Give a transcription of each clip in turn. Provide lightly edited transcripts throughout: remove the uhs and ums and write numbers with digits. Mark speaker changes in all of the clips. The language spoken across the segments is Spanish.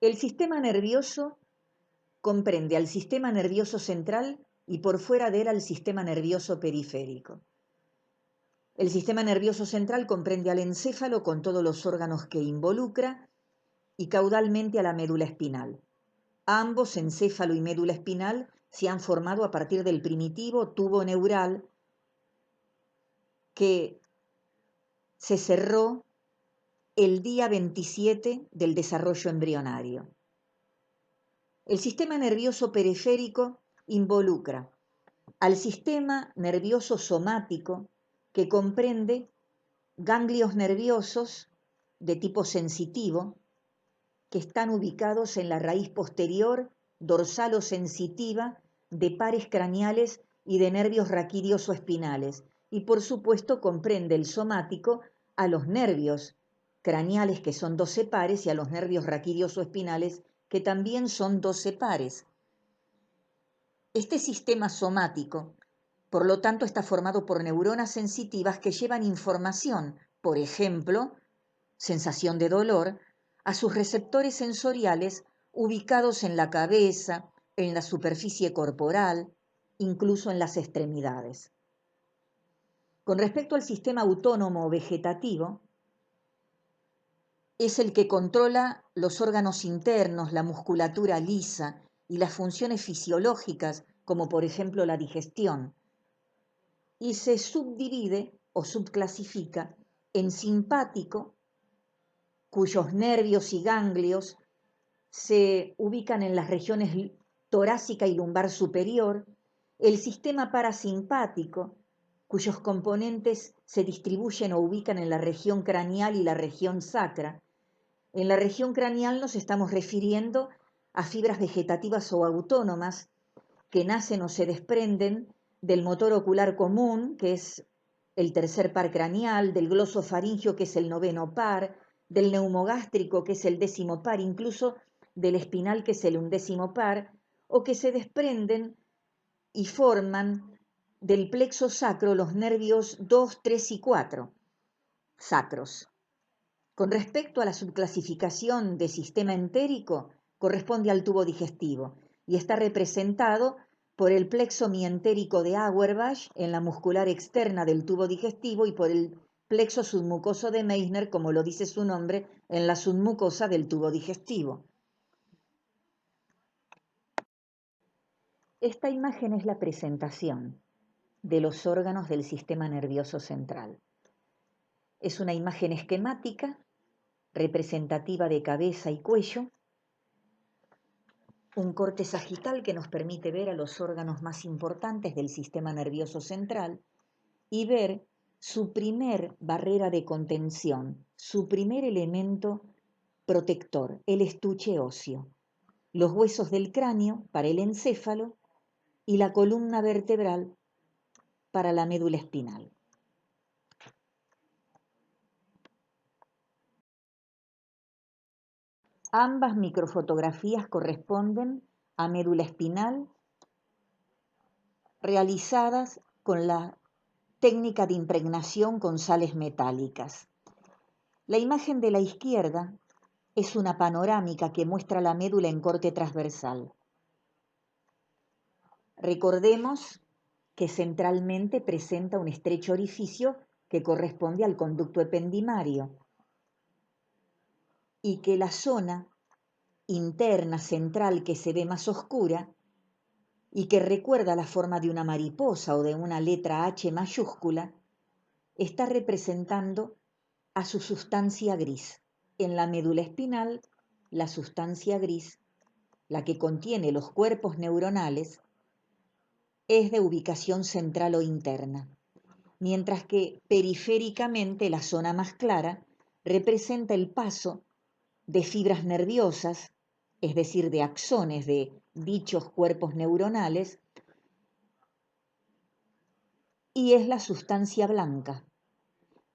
Speaker 1: El sistema nervioso comprende al sistema nervioso central y por fuera de él al sistema nervioso periférico. El sistema nervioso central comprende al encéfalo con todos los órganos que involucra y caudalmente a la médula espinal. Ambos, encéfalo y médula espinal, se han formado a partir del primitivo tubo neural que se cerró el día 27 del desarrollo embrionario. El sistema nervioso periférico involucra al sistema nervioso somático, que comprende ganglios nerviosos de tipo sensitivo que están ubicados en la raíz posterior dorsal o sensitiva de pares craneales y de nervios raquídeos o espinales, y por supuesto comprende el somático a los nervios craneales, que son 12 pares, y a los nervios raquídeos o espinales, que también son 12 pares. Este sistema somático, por lo tanto, está formado por neuronas sensitivas que llevan información, por ejemplo, sensación de dolor, a sus receptores sensoriales ubicados en la cabeza, en la superficie corporal, incluso en las extremidades. Con respecto al sistema autónomo vegetativo, es el que controla los órganos internos, la musculatura lisa y las funciones fisiológicas, como por ejemplo la digestión, y se subdivide o subclasifica en simpático, cuyos nervios y ganglios se ubican en las regiones torácica y lumbar superior, el sistema parasimpático, cuyos componentes se distribuyen o ubican en la región craneal y la región sacra. En la región craneal nos estamos refiriendo a fibras vegetativas o autónomas que nacen o se desprenden del motor ocular común, que es el tercer par craneal, del glosofaringio, que es el noveno par, del neumogástrico, que es el 10º par, incluso del espinal, que es el 11º par, o que se desprenden y forman del plexo sacro los nervios 2, 3 y 4 sacros. Con respecto a la subclasificación de sistema entérico, corresponde al tubo digestivo y está representado por el plexo mientérico de Auerbach en la muscular externa del tubo digestivo y por el plexo submucoso de Meissner, como lo dice su nombre, en la submucosa del tubo digestivo. Esta imagen es la presentación de los órganos del sistema nervioso central. Es una imagen esquemática representativa de cabeza y cuello, un corte sagital que nos permite ver a los órganos más importantes del sistema nervioso central y ver su primer barrera de contención, su primer elemento protector, el estuche óseo, los huesos del cráneo para el encéfalo y la columna vertebral para la médula espinal. Ambas microfotografías corresponden a médula espinal realizadas con la técnica de impregnación con sales metálicas. La imagen de la izquierda es una panorámica que muestra la médula en corte transversal. Recordemos que centralmente presenta un estrecho orificio que corresponde al conducto ependimario y que la zona interna central que se ve más oscura y que recuerda la forma de una mariposa o de una letra H mayúscula, está representando a su sustancia gris. En la médula espinal, la sustancia gris, la que contiene los cuerpos neuronales, es de ubicación central o interna, mientras que periféricamente la zona más clara representa el paso de fibras nerviosas, es decir, de axones de dichos cuerpos neuronales, y es la sustancia blanca.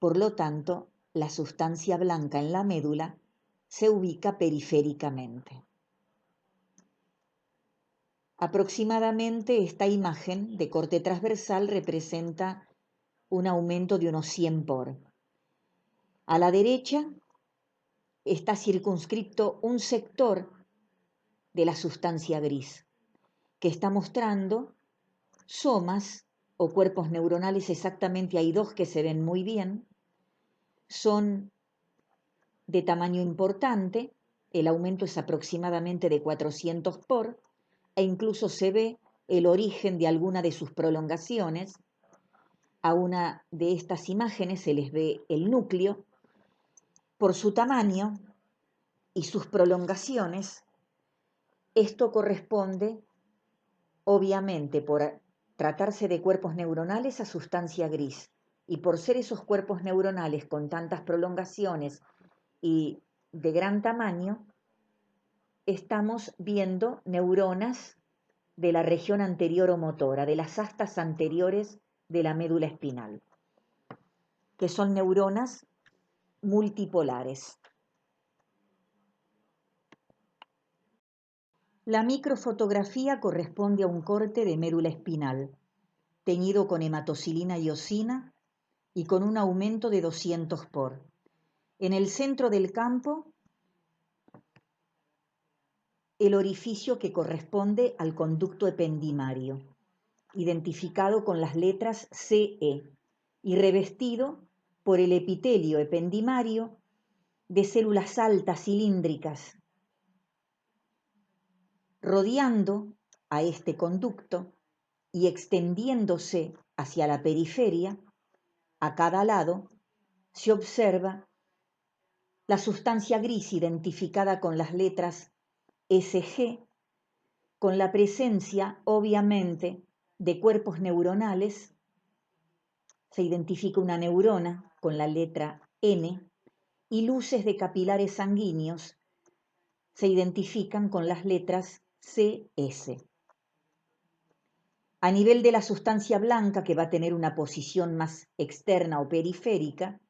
Speaker 1: Por lo tanto, la sustancia blanca en la médula se ubica periféricamente. Aproximadamente esta imagen de corte transversal representa un aumento de unos 100 por. A la derecha está circunscripto un sector de la sustancia gris, que está mostrando somas o cuerpos neuronales. Exactamente hay dos que se ven muy bien, son de tamaño importante, el aumento es aproximadamente de 400 por, e incluso se ve el origen de alguna de sus prolongaciones. A una de estas imágenes se les ve el núcleo. Por su tamaño y sus prolongaciones, esto corresponde, obviamente, por tratarse de cuerpos neuronales, a sustancia gris. Y por ser esos cuerpos neuronales con tantas prolongaciones y de gran tamaño, estamos viendo neuronas de la región anterior-motora, de las astas anteriores de la médula espinal, que son neuronas multipolares. La microfotografía corresponde a un corte de médula espinal, teñido con hematocilina y eosina y con un aumento de 200 por. En el centro del campo, el orificio que corresponde al conducto ependimario, identificado con las letras CE y revestido por el epitelio ependimario de células altas cilíndricas, rodeando a este conducto y extendiéndose hacia la periferia. A cada lado se observa la sustancia gris identificada con las letras SG, con la presencia, obviamente, de cuerpos neuronales. Se identifica una neurona con la letra N y luces de capilares sanguíneos se identifican con las letras CS. A nivel de la sustancia blanca, que va a tener una posición más externa o periférica,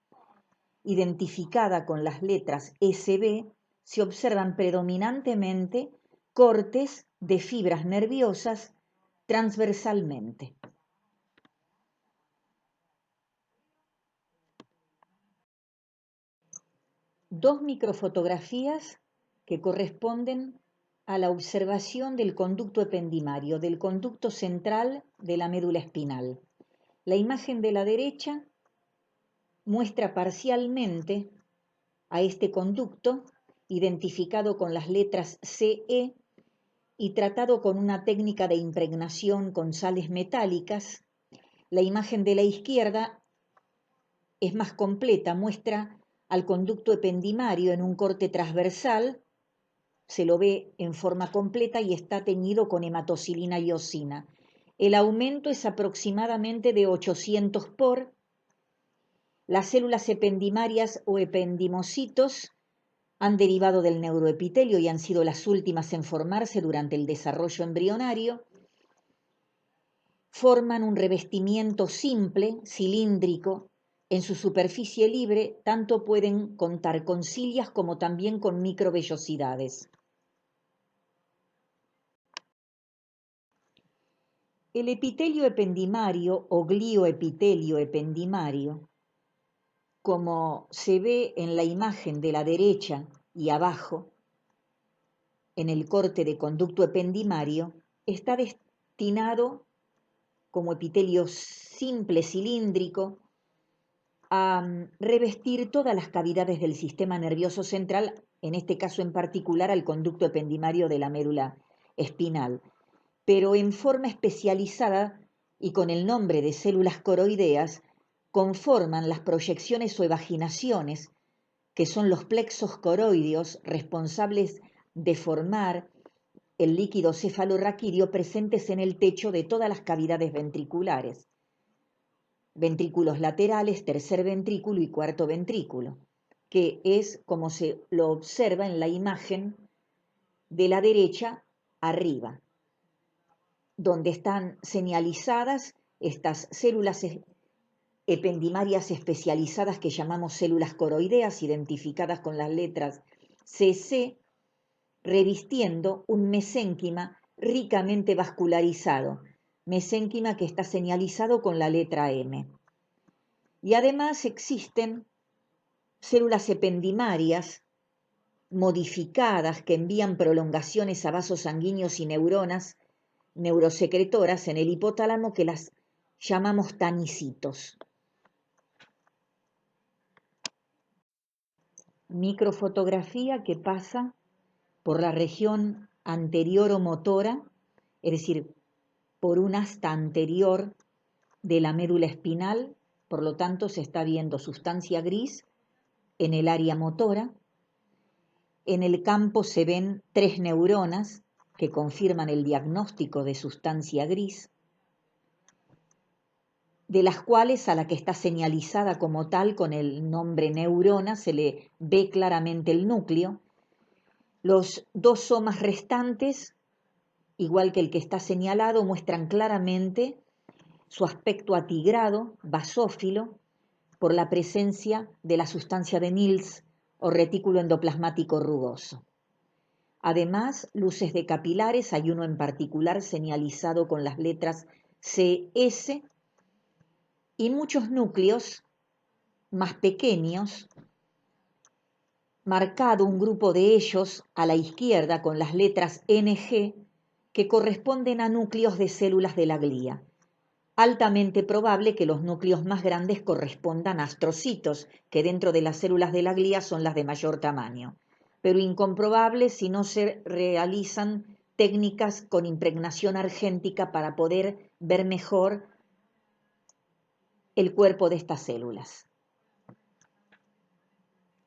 Speaker 1: identificada con las letras SB, se observan predominantemente cortes de fibras nerviosas transversalmente. Dos microfotografías que corresponden a la observación del conducto ependimario, del conducto central de la médula espinal. La imagen de la derecha muestra parcialmente a este conducto, identificado con las letras CE y tratado con una técnica de impregnación con sales metálicas. La imagen de la izquierda es más completa, muestra al conducto ependimario en un corte transversal, se lo ve en forma completa y está teñido con hematocilina y eosina. El aumento es aproximadamente de 800 por. Las células ependimarias o ependimocitos han derivado del neuroepitelio y han sido las últimas en formarse durante el desarrollo embrionario. Forman un revestimiento simple, cilíndrico. En su superficie libre tanto pueden contar con cilias como también con microvellosidades. El epitelio ependimario o glioepitelio ependimario, como se ve en la imagen de la derecha y abajo, en el corte de conducto ependimario, está destinado como epitelio simple cilíndrico a revestir todas las cavidades del sistema nervioso central, en este caso en particular al conducto ependimario de la médula espinal, pero en forma especializada y con el nombre de células coroideas, conforman las proyecciones o evaginaciones, que son los plexos coroideos responsables de formar el líquido cefalorraquídeo presentes en el techo de todas las cavidades ventriculares. Ventrículos laterales, tercer ventrículo y cuarto ventrículo, que es como se lo observa en la imagen de la derecha arriba, donde están señalizadas estas células ependimarias especializadas que llamamos células coroideas, identificadas con las letras CC, revistiendo un mesénquima ricamente vascularizado, mesénquima que está señalizado con la letra M. Y además existen células ependimarias modificadas que envían prolongaciones a vasos sanguíneos y neuronas neurosecretoras en el hipotálamo que las llamamos tanicitos. Microfotografía que pasa por la región anterior-motora, es decir, por un asta anterior de la médula espinal, por lo tanto se está viendo sustancia gris en el área motora. En el campo se ven 3 neuronas que confirman el diagnóstico de sustancia gris, de las cuales a la que está señalizada como tal con el nombre neurona se le ve claramente el núcleo. Los 2 somas restantes, igual que el que está señalado, muestran claramente su aspecto atigrado, basófilo, por la presencia de la sustancia de Nils o retículo endoplasmático rugoso. Además, luces de capilares, hay uno en particular señalizado con las letras CS, y muchos núcleos más pequeños, marcado un grupo de ellos a la izquierda con las letras NG, que corresponden a núcleos de células de la glía. Altamente probable que los núcleos más grandes correspondan a astrocitos, que dentro de las células de la glía son las de mayor tamaño, pero incomprobable si no se realizan técnicas con impregnación argéntica para poder ver mejor el cuerpo de estas células.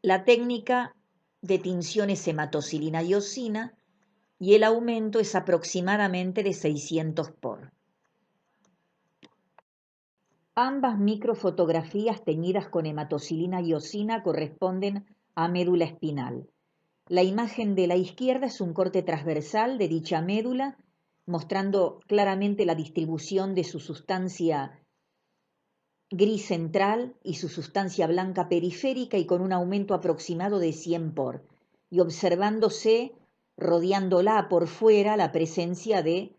Speaker 1: La técnica de tinción es hematocilina-iosina y el aumento es aproximadamente de 600 por. Ambas microfotografías teñidas con hematocilina-iosina corresponden a médula espinal. La imagen de la izquierda es un corte transversal de dicha médula, mostrando claramente la distribución de su sustancia gris central y su sustancia blanca periférica y con un aumento aproximado de 100 por, y observándose, rodeándola por fuera, la presencia de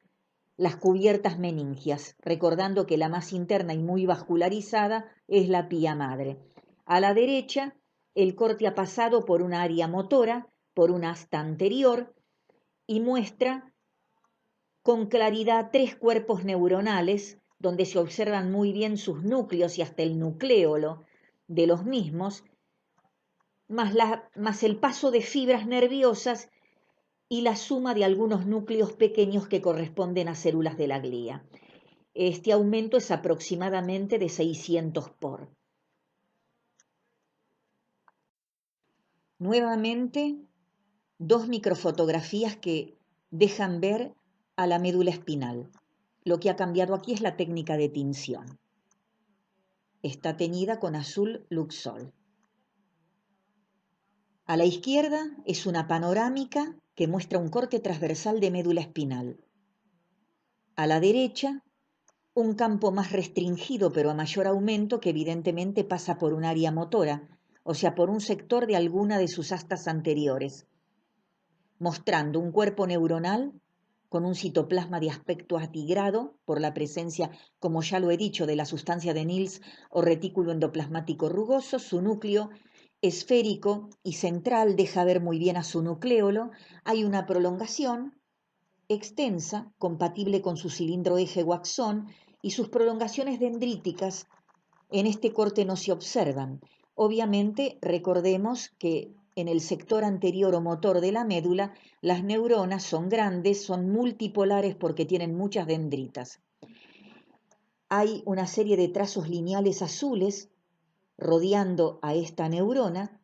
Speaker 1: las cubiertas meningias, recordando que la más interna y muy vascularizada es la pía madre. A la derecha, el corte ha pasado por una área motora, por una asta anterior, y muestra con claridad 3 cuerpos neuronales, donde se observan muy bien sus núcleos y hasta el nucléolo de los mismos, más el paso de fibras nerviosas y la suma de algunos núcleos pequeños que corresponden a células de la glía. Este aumento es aproximadamente de 600 por. Nuevamente, 2 microfotografías que dejan ver a la médula espinal. Lo que ha cambiado aquí es la técnica de tinción. Está teñida con azul Luxol. A la izquierda es una panorámica que muestra un corte transversal de médula espinal. A la derecha, un campo más restringido pero a mayor aumento que evidentemente pasa por un área motora, o sea, por un sector de alguna de sus astas anteriores, mostrando un cuerpo neuronal con un citoplasma de aspecto atigrado por la presencia, como ya lo he dicho, de la sustancia de Nils o retículo endoplasmático rugoso. Su núcleo esférico y central deja ver muy bien a su nucléolo. Hay una prolongación extensa, compatible con su cilindro eje o axón, y sus prolongaciones dendríticas en este corte no se observan. Obviamente, recordemos que en el sector anterior o motor de la médula, las neuronas son grandes, son multipolares porque tienen muchas dendritas. Hay una serie de trazos lineales azules rodeando a esta neurona,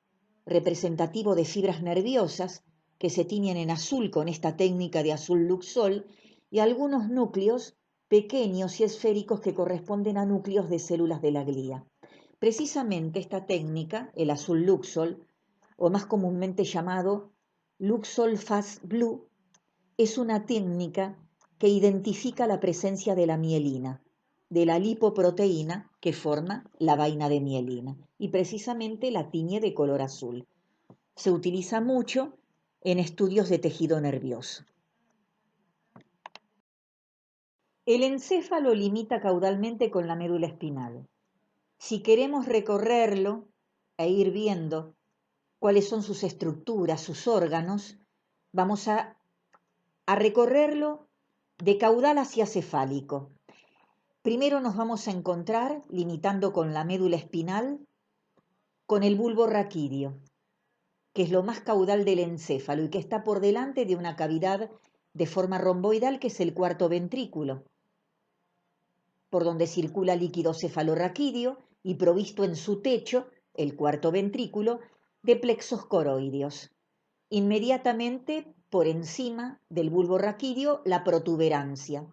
Speaker 1: representativo de fibras nerviosas que se tiñen en azul con esta técnica de azul Luxol, y algunos núcleos pequeños y esféricos que corresponden a núcleos de células de la glía. Precisamente esta técnica, el azul Luxol, o más comúnmente llamado Luxol Fast Blue, es una técnica que identifica la presencia de la mielina, de la lipoproteína que forma la vaina de mielina, y precisamente la tiñe de color azul. Se utiliza mucho en estudios de tejido nervioso. El encéfalo limita caudalmente con la médula espinal. Si queremos recorrerlo e ir viendo cuáles son sus estructuras, sus órganos, vamos a recorrerlo de caudal hacia cefálico. Primero nos vamos a encontrar, limitando con la médula espinal, con el bulbo raquídeo, que es lo más caudal del encéfalo y que está por delante de una cavidad de forma romboidal que es el cuarto ventrículo, por donde circula líquido cefalorraquídeo y provisto en su techo, el cuarto ventrículo, de plexos coroideos. Inmediatamente por encima del bulbo raquídeo, la protuberancia.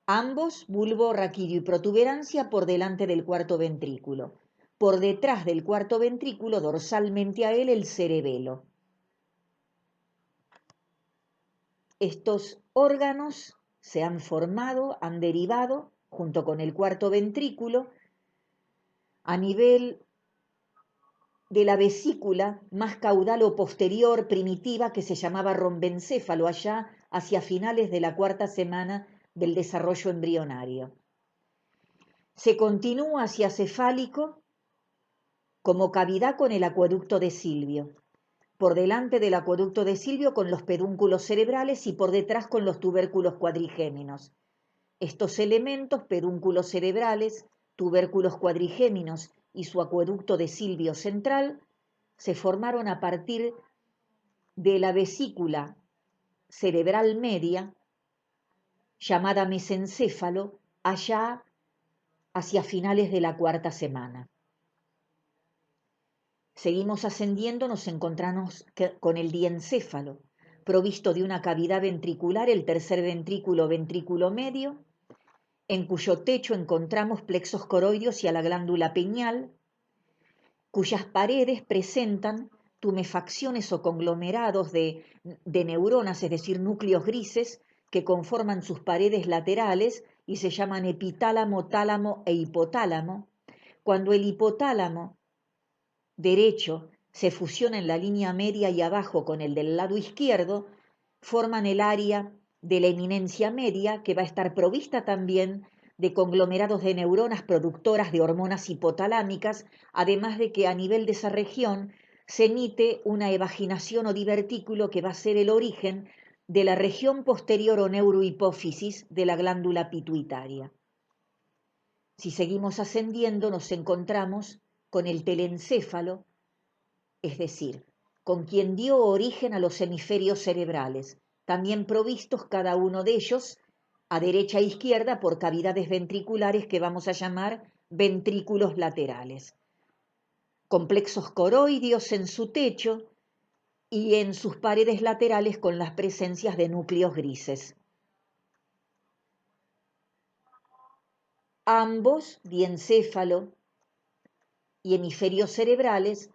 Speaker 1: Ambos, bulbo raquídeo y protuberancia, por delante del cuarto ventrículo. Por detrás del cuarto ventrículo, dorsalmente a él, el cerebelo. Estos órganos se han formado, han derivado, junto con el cuarto ventrículo, a nivel de la vesícula más caudal o posterior primitiva que se llamaba rombencéfalo, allá hacia finales de la cuarta semana del desarrollo embrionario. Se continúa hacia cefálico como cavidad con el acueducto de Silvio, por delante del acueducto de Silvio con los pedúnculos cerebrales y por detrás con los tubérculos cuadrigéminos. Estos elementos, pedúnculos cerebrales, tubérculos cuadrigéminos y su acueducto de Silvio central, se formaron a partir de la vesícula cerebral media, llamada mesencéfalo, allá hacia finales de la cuarta semana. Seguimos ascendiendo, nos encontramos con el diencéfalo, provisto de una cavidad ventricular, el tercer ventrículo, ventrículo medio, en cuyo techo encontramos plexos coroideos y a la glándula pineal, cuyas paredes presentan tumefacciones o conglomerados de neuronas, es decir, núcleos grises, que conforman sus paredes laterales y se llaman epitálamo, tálamo e hipotálamo. Cuando el hipotálamo derecho se fusiona en la línea media y abajo con el del lado izquierdo, forman el área de la eminencia media, que va a estar provista también de conglomerados de neuronas productoras de hormonas hipotalámicas, además de que a nivel de esa región se emite una evaginación o divertículo que va a ser el origen de la región posterior o neurohipófisis de la glándula pituitaria. Si seguimos ascendiendo, nos encontramos con el telencéfalo, es decir, con quien dio origen a los hemisferios cerebrales, también provistos cada uno de ellos, a derecha e izquierda, por cavidades ventriculares que vamos a llamar ventrículos laterales, complexos coroideos en su techo y en sus paredes laterales con las presencias de núcleos grises. Ambos, diencéfalo y hemisferios cerebrales,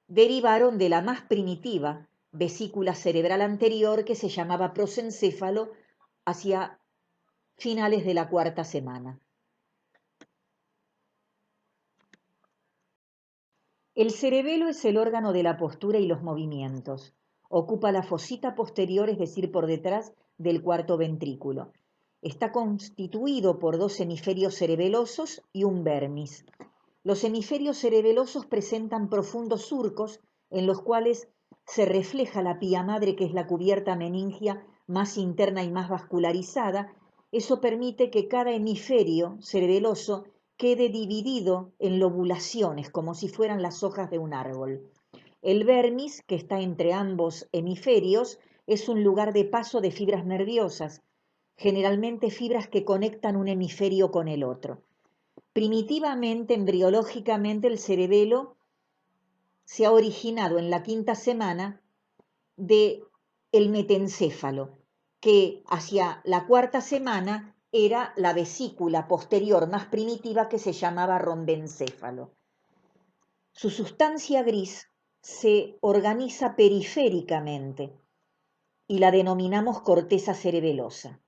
Speaker 1: derivaron de la más primitiva vesícula cerebral anterior que se llamaba prosencéfalo hacia finales de la cuarta semana. El cerebelo es el órgano de la postura y los movimientos. Ocupa la fosita posterior, es decir, por detrás del cuarto ventrículo. Está constituido por dos hemisferios cerebelosos y un vermis. Los hemisferios cerebelosos presentan profundos surcos en los cuales se refleja la pía madre, que es la cubierta meningia más interna y más vascularizada. Eso permite que cada hemisferio cerebeloso quede dividido en lobulaciones, como si fueran las hojas de un árbol. El vermis, que está entre ambos hemisferios, es un lugar de paso de fibras nerviosas, generalmente fibras que conectan un hemisferio con el otro. Primitivamente, embriológicamente, el cerebelo se ha originado en la quinta semana del metencéfalo, que hacia la cuarta semana era la vesícula posterior más primitiva que se llamaba rombencéfalo. Su sustancia gris se organiza periféricamente y la denominamos corteza cerebelosa.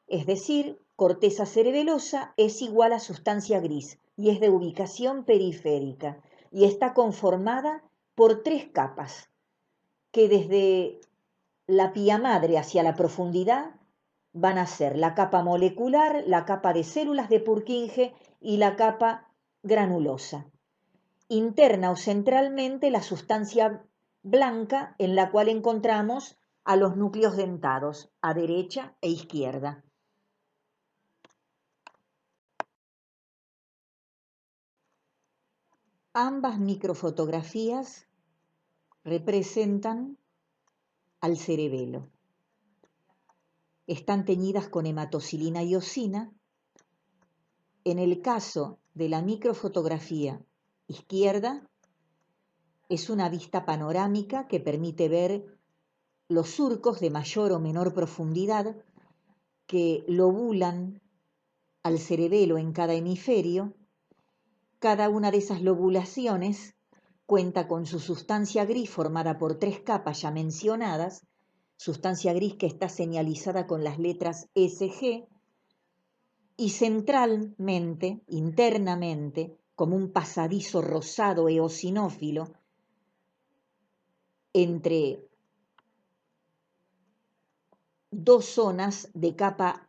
Speaker 1: Es decir, corteza cerebelosa es igual a sustancia gris y es de ubicación periférica y está conformada por tres capas que desde la pía madre hacia la profundidad van a ser la capa molecular, la capa de células de Purkinje y la capa granulosa. interna o centralmente la sustancia blanca en la cual encontramos a los núcleos dentados, a derecha e izquierda. Ambas microfotografías representan al cerebelo. Están teñidas con hematocilina y eosina. En el caso de la microfotografía izquierda, es una vista panorámica que permite ver los surcos de mayor o menor profundidad que lobulan al cerebelo en cada hemisferio. Cada una de esas lobulaciones cuenta con su sustancia gris formada por 3 capas ya mencionadas, sustancia gris que está señalizada con las letras SG, y centralmente, internamente, como un pasadizo rosado eosinófilo, entre 2 zonas de capa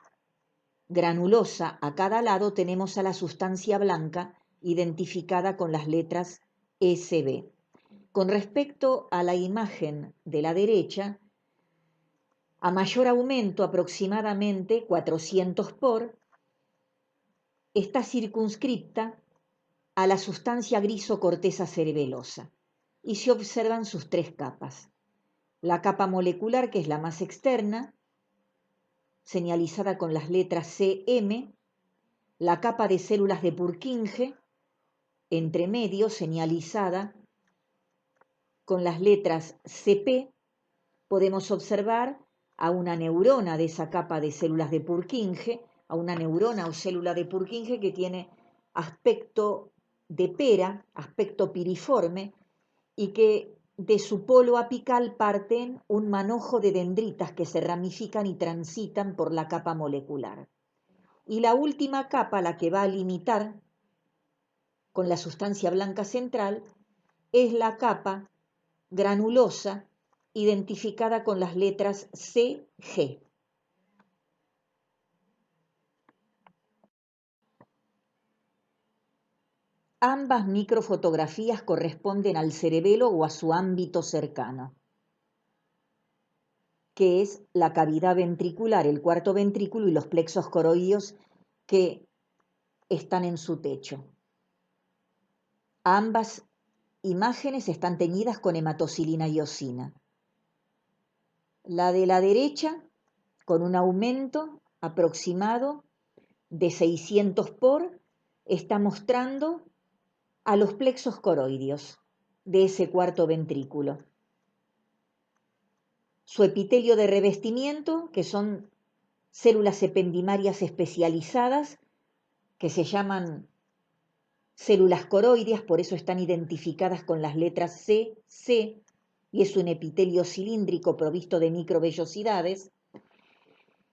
Speaker 1: granulosa a cada lado, tenemos a la sustancia blanca identificada con las letras SB. Con respecto a la imagen de la derecha, a mayor aumento, aproximadamente 400 por, está circunscripta a la sustancia gris o corteza cerebelosa y se observan sus 3 capas. La capa molecular, que es la más externa, señalizada con las letras CM, la capa de células de Purkinje, entre medio, señalizada con las letras CP. Podemos observar a una neurona de esa capa de células de Purkinje, a una neurona o célula de Purkinje que tiene aspecto de pera, aspecto piriforme, y que de su polo apical parten un manojo de dendritas que se ramifican y transitan por la capa molecular. Y la última capa, la que va a limitar con la sustancia blanca central, es la capa granulosa identificada con las letras CG. Ambas microfotografías corresponden al cerebelo o a su ámbito cercano, que es la cavidad ventricular, el cuarto ventrículo y los plexos coroideos que están en su techo. Ambas imágenes están teñidas con hematocilina y eosina. La de la derecha, con un aumento aproximado de 600 por, está mostrando a los plexos coroideos de ese cuarto ventrículo. Su epitelio de revestimiento, que son células ependimarias especializadas, que se llaman células coroideas, por eso están identificadas con las letras C, C, y es un epitelio cilíndrico provisto de microvellosidades,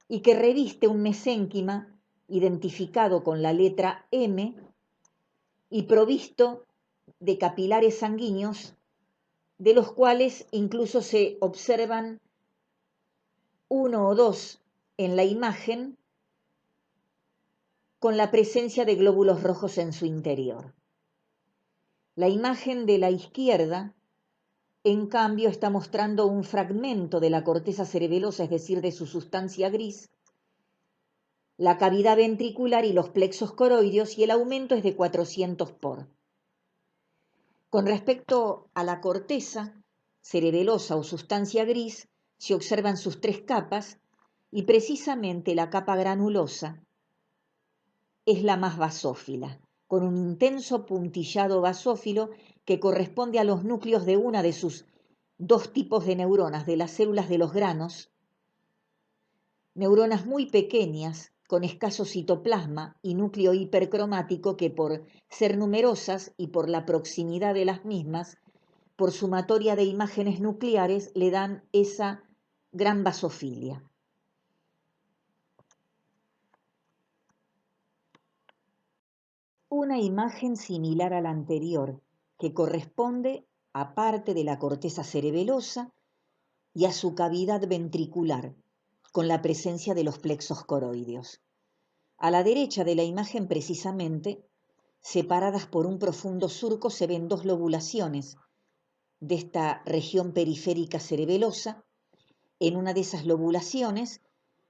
Speaker 1: y que reviste un mesénquima identificado con la letra M y provisto de capilares sanguíneos, de los cuales incluso se observan 1 o 2 en la imagen con la presencia de glóbulos rojos en su interior. La imagen de la izquierda, en cambio, está mostrando un fragmento de la corteza cerebelosa, es decir, de su sustancia gris, la cavidad ventricular y los plexos coroideos, y el aumento es de 400 por. Con respecto a la corteza cerebelosa o sustancia gris, se observan sus 3 capas, y precisamente la capa granulosa es la más basófila, con un intenso puntillado basófilo que corresponde a los núcleos de una de sus 2 tipos de neuronas, de las células de los granos, neuronas muy pequeñas, con escaso citoplasma y núcleo hipercromático que, por ser numerosas y por la proximidad de las mismas, por sumatoria de imágenes nucleares, le dan esa gran basofilia. Una imagen similar a la anterior, que corresponde a parte de la corteza cerebelosa y a su cavidad ventricular, con la presencia de los plexos coroideos. A la derecha de la imagen, precisamente, separadas por un profundo surco, se ven dos lobulaciones de esta región periférica cerebelosa. En una de esas lobulaciones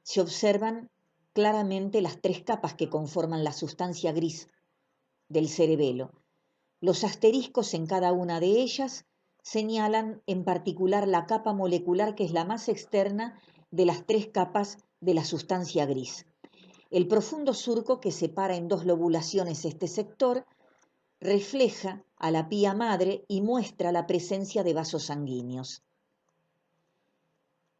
Speaker 1: se observan claramente las tres capas que conforman la sustancia gris del cerebelo. Los asteriscos en cada una de ellas señalan en particular la capa molecular que es la más externa de las tres capas de la sustancia gris. El profundo surco que separa en dos lobulaciones este sector refleja a la pía madre y muestra la presencia de vasos sanguíneos.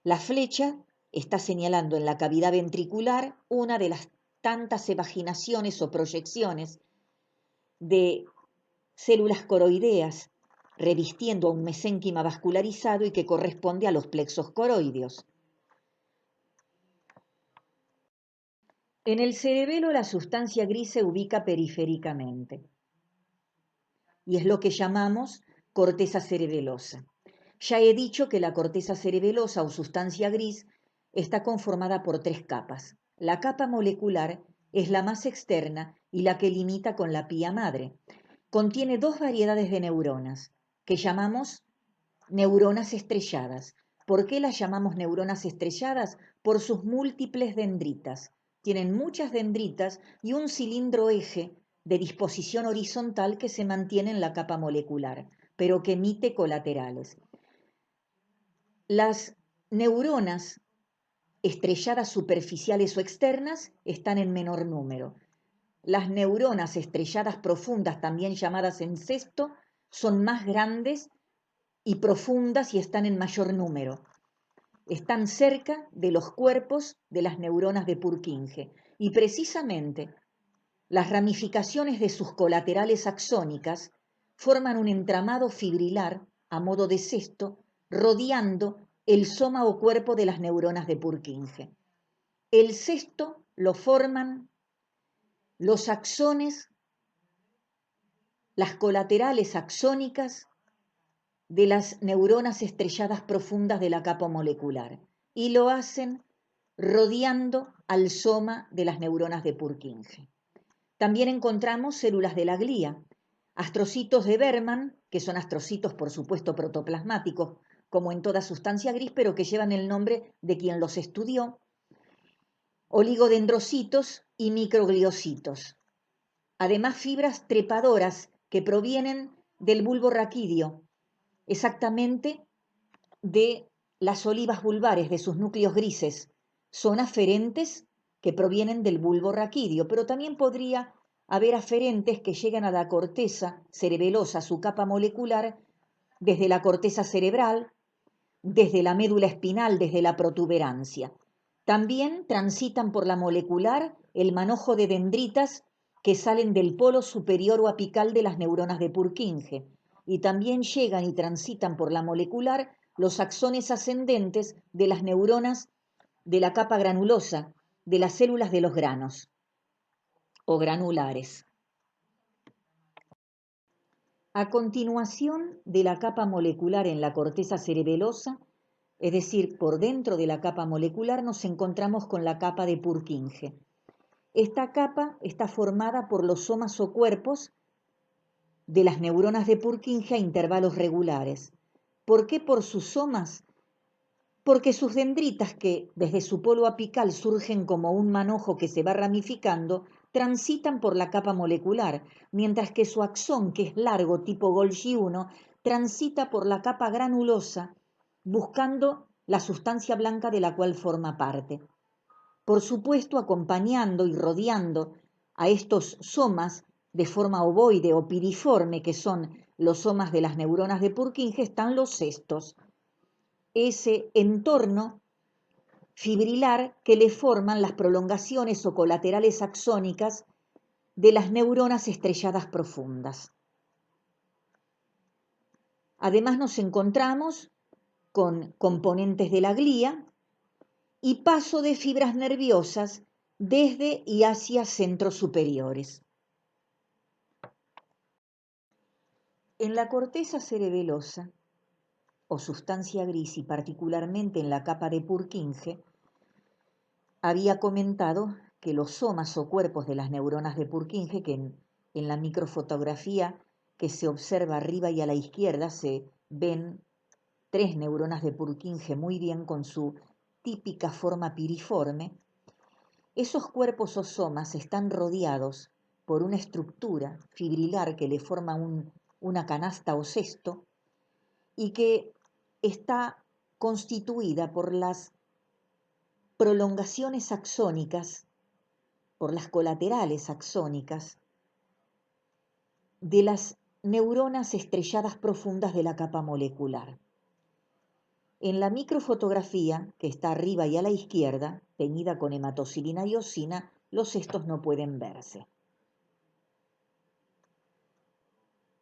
Speaker 1: La flecha está señalando en la cavidad ventricular una de las tantas evaginaciones o proyecciones de células coroideas revistiendo a un mesénquima vascularizado y que corresponde a los plexos coroideos. En el cerebelo la sustancia gris se ubica periféricamente y es lo que llamamos corteza cerebelosa. Ya he dicho que la corteza cerebelosa o sustancia gris está conformada por tres capas. La capa molecular es la más externa y la que limita con la pía madre. Contiene dos variedades de neuronas que llamamos neuronas estrelladas. ¿Por qué las llamamos neuronas estrelladas? Por sus múltiples dendritas. Tienen muchas dendritas y un cilindro eje de disposición horizontal que se mantiene en la capa molecular, pero que emite colaterales. Las neuronas estrelladas superficiales o externas están en menor número. Las neuronas estrelladas profundas, también llamadas encesto, son más grandes y profundas y están en mayor número. Están cerca de los cuerpos de las neuronas de Purkinje y precisamente las ramificaciones de sus colaterales axónicas forman un entramado fibrilar a modo de cesto rodeando el soma o cuerpo de las neuronas de Purkinje. El cesto lo forman los axones, las colaterales axónicas de las neuronas estrelladas profundas de la capa molecular y lo hacen rodeando al soma de las neuronas de Purkinje. También encontramos células de la glía, astrocitos de Berman, que son astrocitos por supuesto protoplasmáticos, como en toda sustancia gris, pero que llevan el nombre de quien los estudió, oligodendrocitos y microgliocitos. Además, fibras trepadoras que provienen del bulbo raquídeo, exactamente de las olivas vulvares, de sus núcleos grises. Son aferentes que provienen del bulbo raquídeo, pero también podría haber aferentes que llegan a la corteza cerebelosa, su capa molecular, desde la corteza cerebral, desde la médula espinal, desde la protuberancia. También transitan por la molecular el manojo de dendritas que salen del polo superior o apical de las neuronas de Purkinje, y también llegan y transitan por la molecular los axones ascendentes de las neuronas de la capa granulosa, de las células de los granos o granulares. A continuación de la capa molecular en la corteza cerebelosa, es decir, por dentro de la capa molecular, nos encontramos con la capa de Purkinje. Esta capa está formada por los somas o cuerpos de las neuronas de Purkinje a intervalos regulares. ¿Por qué por sus somas? Porque sus dendritas, que desde su polo apical surgen como un manojo que se va ramificando, transitan por la capa molecular, mientras que su axón, que es largo tipo Golgi 1, transita por la capa granulosa, buscando la sustancia blanca de la cual forma parte. Por supuesto, acompañando y rodeando a estos somas de forma ovoide o piriforme, que son los somas de las neuronas de Purkinje, están los cestos, ese entorno fibrilar que le forman las prolongaciones o colaterales axónicas de las neuronas estrelladas profundas. Además nos encontramos con componentes de la glía y paso de fibras nerviosas desde y hacia centros superiores. En la corteza cerebelosa o sustancia gris y particularmente en la capa de Purkinje, había comentado que los somas o cuerpos de las neuronas de Purkinje, que En la microfotografía que se observa arriba y a la izquierda se ven 3 neuronas de Purkinje muy bien con su típica forma piriforme. Esos cuerpos o somas están rodeados por una estructura fibrilar que le forma una canasta o cesto y que está constituida por las prolongaciones axónicas, por las colaterales axónicas de las neuronas estrelladas profundas de la capa molecular. En la microfotografía, que está arriba y a la izquierda, teñida con hematocilina y osina, los cestos no pueden verse.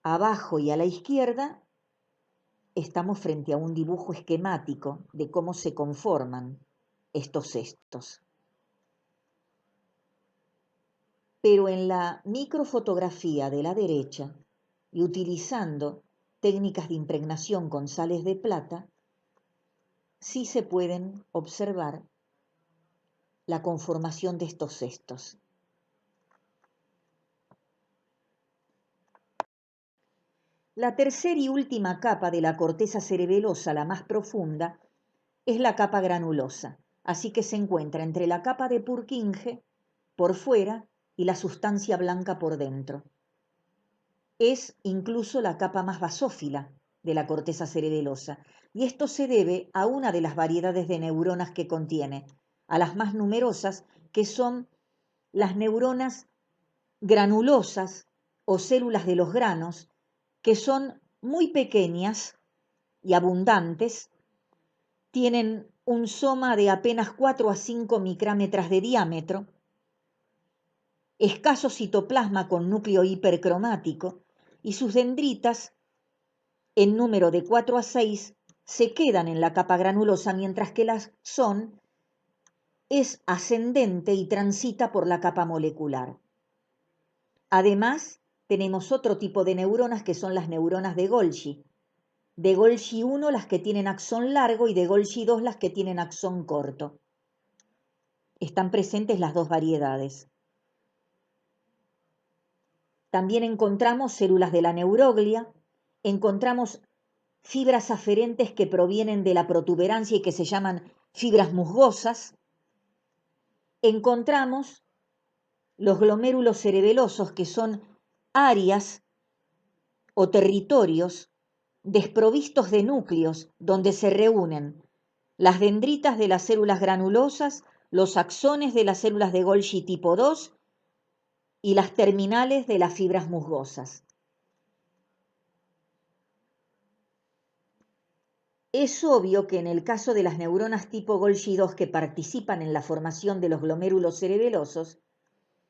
Speaker 1: Abajo y a la izquierda estamos frente a un dibujo esquemático de cómo se conforman estos cestos. Pero en la microfotografía de la derecha, y utilizando técnicas de impregnación con sales de plata, sí se pueden observar la conformación de estos cestos. La tercera y última capa de la corteza cerebelosa, la más profunda, es la capa granulosa, así que se encuentra entre la capa de Purkinje por fuera y la sustancia blanca por dentro. Es incluso la capa más basófila de la corteza cerebelosa, y esto se debe a una de las variedades de neuronas que contiene, a las más numerosas, que son las neuronas granulosas o células de los granos, que son muy pequeñas y abundantes, tienen un soma de apenas 4 a 5 micrómetros de diámetro, escaso citoplasma con núcleo hipercromático, y sus dendritas, en número de 4 a 6, se quedan en la capa granulosa, mientras que la axón es ascendente y transita por la capa molecular. Además, tenemos otro tipo de neuronas que son las neuronas de Golgi. De Golgi 1 las que tienen axón largo y de Golgi 2 las que tienen axón corto. Están presentes las dos variedades. También encontramos células de la neuroglia, encontramos fibras aferentes que provienen de la protuberancia y que se llaman fibras musgosas. Encontramos los glomérulos cerebelosos, que son áreas o territorios desprovistos de núcleos donde se reúnen las dendritas de las células granulosas, los axones de las células de Golgi tipo 2 y las terminales de las fibras musgosas. Es obvio que en el caso de las neuronas tipo Golgi 2 que participan en la formación de los glomérulos cerebelosos,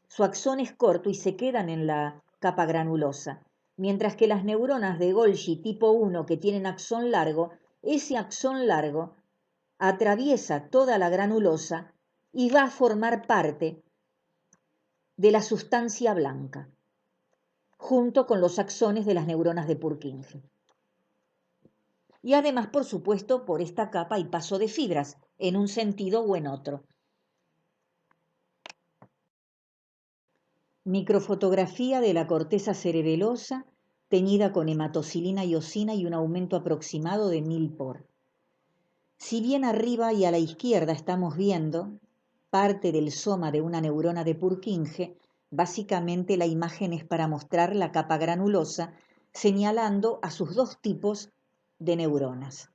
Speaker 1: su axón es corto y se quedan en la capa granulosa, mientras que las neuronas de Golgi tipo 1 que tienen axón largo, ese axón largo atraviesa toda la granulosa y va a formar parte de la sustancia blanca, junto con los axones de las neuronas de Purkinje. Y además, por supuesto, por esta capa hay paso de fibras, en un sentido o en otro. Microfotografía de la corteza cerebelosa, teñida con hematocilina y osina y un aumento aproximado de 1000 por. Si bien arriba y a la izquierda estamos viendo parte del soma de una neurona de Purkinje, básicamente la imagen es para mostrar la capa granulosa, señalando a sus dos tipos de neuronas.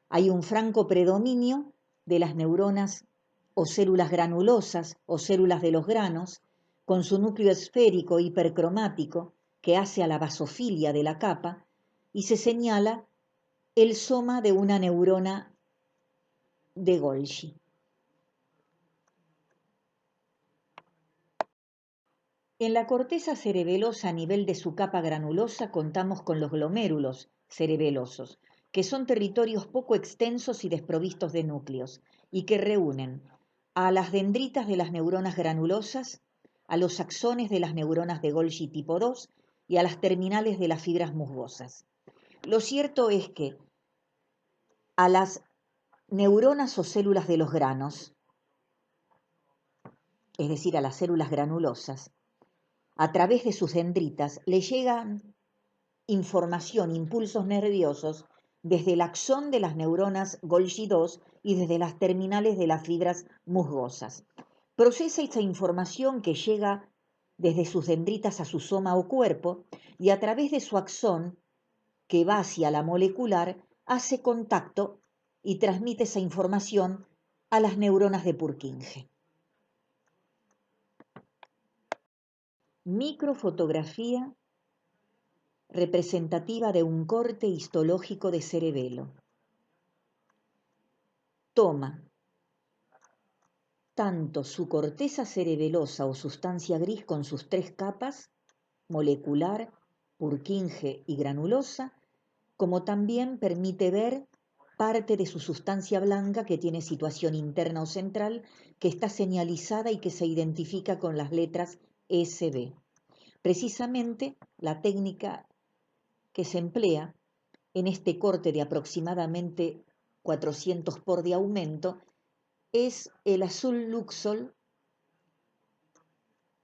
Speaker 1: Hay un franco predominio de las neuronas o células granulosas o células de los granos, con su núcleo esférico hipercromático que hace a la basofilia de la capa, y se señala el soma de una neurona de Golgi. En la corteza cerebelosa a nivel de su capa granulosa contamos con los glomérulos cerebelosos, que son territorios poco extensos y desprovistos de núcleos, y que reúnen a las dendritas de las neuronas granulosas, a los axones de las neuronas de Golgi tipo 2 y a las terminales de las fibras musgosas. Lo cierto es que a las neuronas o células de los granos, es decir, a las células granulosas, a través de sus dendritas, le llegan información, impulsos nerviosos, desde el axón de las neuronas Golgi 2 y desde las terminales de las fibras musgosas. Procesa esa información que llega desde sus dendritas a su soma o cuerpo y a través de su axón, que va hacia la molecular, hace contacto y transmite esa información a las neuronas de Purkinje. Microfotografía representativa de un corte histológico de cerebelo. Toma tanto su corteza cerebelosa o sustancia gris con sus tres capas, molecular, Purkinje y granulosa, como también permite ver parte de su sustancia blanca que tiene situación interna o central, que está señalizada y que se identifica con las letras SB. Precisamente la técnica que se emplea en este corte de aproximadamente 400 por de aumento es el azul Luxol,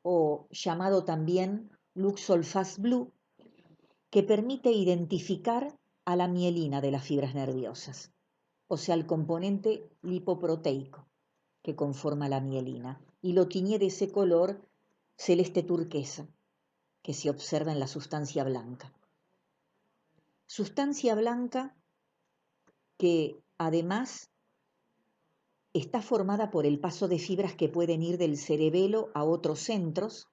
Speaker 1: o llamado también Luxol Fast Blue, que permite identificar a la mielina de las fibras nerviosas, o sea, el componente lipoproteico que conforma la mielina, y lo tiñe de ese color celeste turquesa que se observa en la sustancia blanca. Sustancia blanca que además está formada por el paso de fibras que pueden ir del cerebelo a otros centros,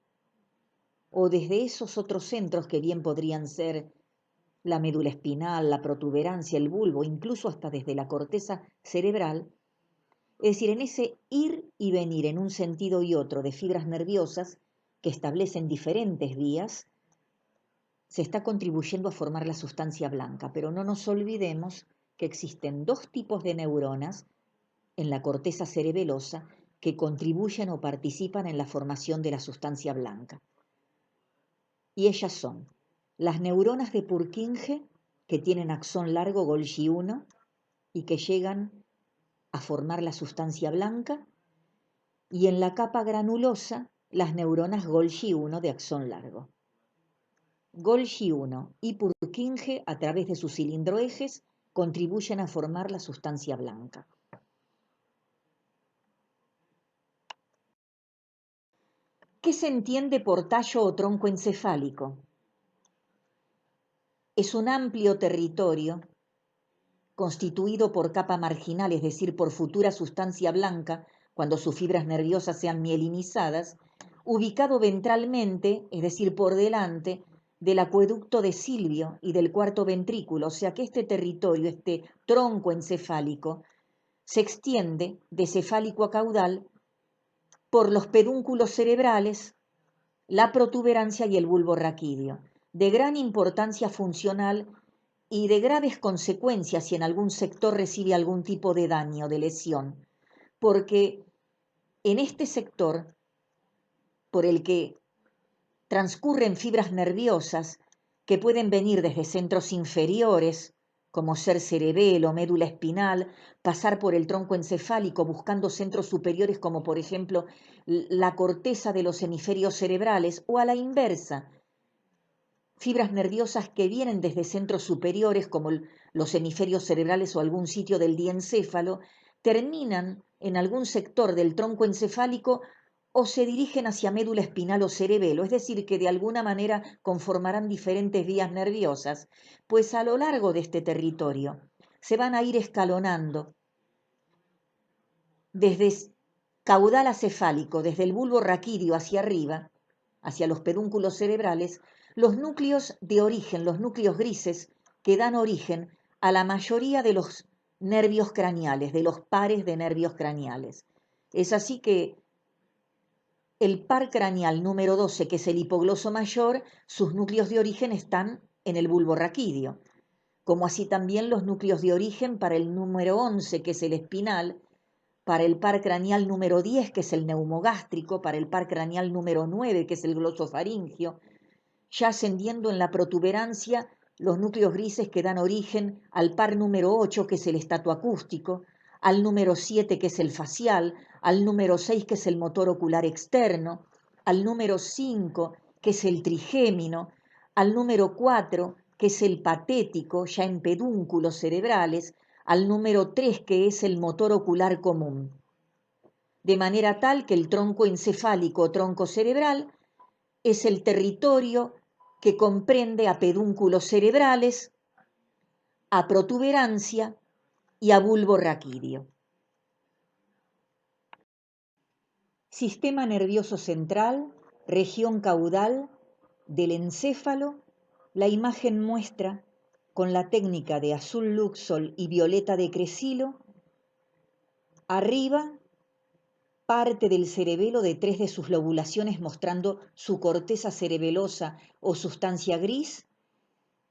Speaker 1: o desde esos otros centros que bien podrían ser la médula espinal, la protuberancia, el bulbo, incluso hasta desde la corteza cerebral, es decir, en ese ir y venir en un sentido y otro de fibras nerviosas que establecen diferentes vías, se está contribuyendo a formar la sustancia blanca, pero no nos olvidemos que existen dos tipos de neuronas en la corteza cerebelosa que contribuyen o participan en la formación de la sustancia blanca. Y ellas son las neuronas de Purkinje, que tienen axón largo Golgi 1 y que llegan a formar la sustancia blanca, y en la capa granulosa las neuronas Golgi 1 de axón largo. Golgi 1 y Purkinje, a través de sus cilindroejes, contribuyen a formar la sustancia blanca. ¿Qué se entiende por tallo o tronco encefálico? Es un amplio territorio constituido por capa marginal, es decir, por futura sustancia blanca, cuando sus fibras nerviosas sean mielinizadas, ubicado ventralmente, es decir, por delante, del acueducto de Silvio y del cuarto ventrículo, o sea que este territorio, este tronco encefálico, se extiende de cefálico a caudal por los pedúnculos cerebrales, la protuberancia y el bulbo raquídeo, de gran importancia funcional y de graves consecuencias si en algún sector recibe algún tipo de daño, de lesión, porque en este sector, por el que transcurren fibras nerviosas que pueden venir desde centros inferiores, como ser cerebelo, médula espinal, pasar por el tronco encefálico buscando centros superiores como por ejemplo la corteza de los hemisferios cerebrales, o a la inversa, fibras nerviosas que vienen desde centros superiores como los hemisferios cerebrales o algún sitio del diencéfalo, terminan en algún sector del tronco encefálico o se dirigen hacia médula espinal o cerebelo, es decir, que de alguna manera conformarán diferentes vías nerviosas, pues a lo largo de este territorio se van a ir escalonando desde caudal acefálico, desde el bulbo raquídeo hacia arriba, hacia los pedúnculos cerebrales, los núcleos de origen, los núcleos grises que dan origen a la mayoría de los nervios craneales, de los pares de nervios craneales. Es así que el par craneal número 12, que es el hipogloso mayor, sus núcleos de origen están en el bulbo raquídeo, como así también los núcleos de origen para el número 11, que es el espinal, para el par craneal número 10, que es el neumogástrico, para el par craneal número 9, que es el glosofaringio, ya ascendiendo en la protuberancia los núcleos grises que dan origen al par número 8, que es el estatoacústico, al número 7, que es el facial, al número 6, que es el motor ocular externo, al número 5, que es el trigémino, al número 4, que es el patético, ya en pedúnculos cerebrales, al número 3, que es el motor ocular común. De manera tal que el tronco encefálico o tronco cerebral es el territorio que comprende a pedúnculos cerebrales, a protuberancia y a bulbo raquídeo. Sistema nervioso central, región caudal del encéfalo. La imagen muestra, con la técnica de azul Luxol y violeta de Cresilo, arriba parte del cerebelo de 3 de sus lobulaciones mostrando su corteza cerebelosa o sustancia gris,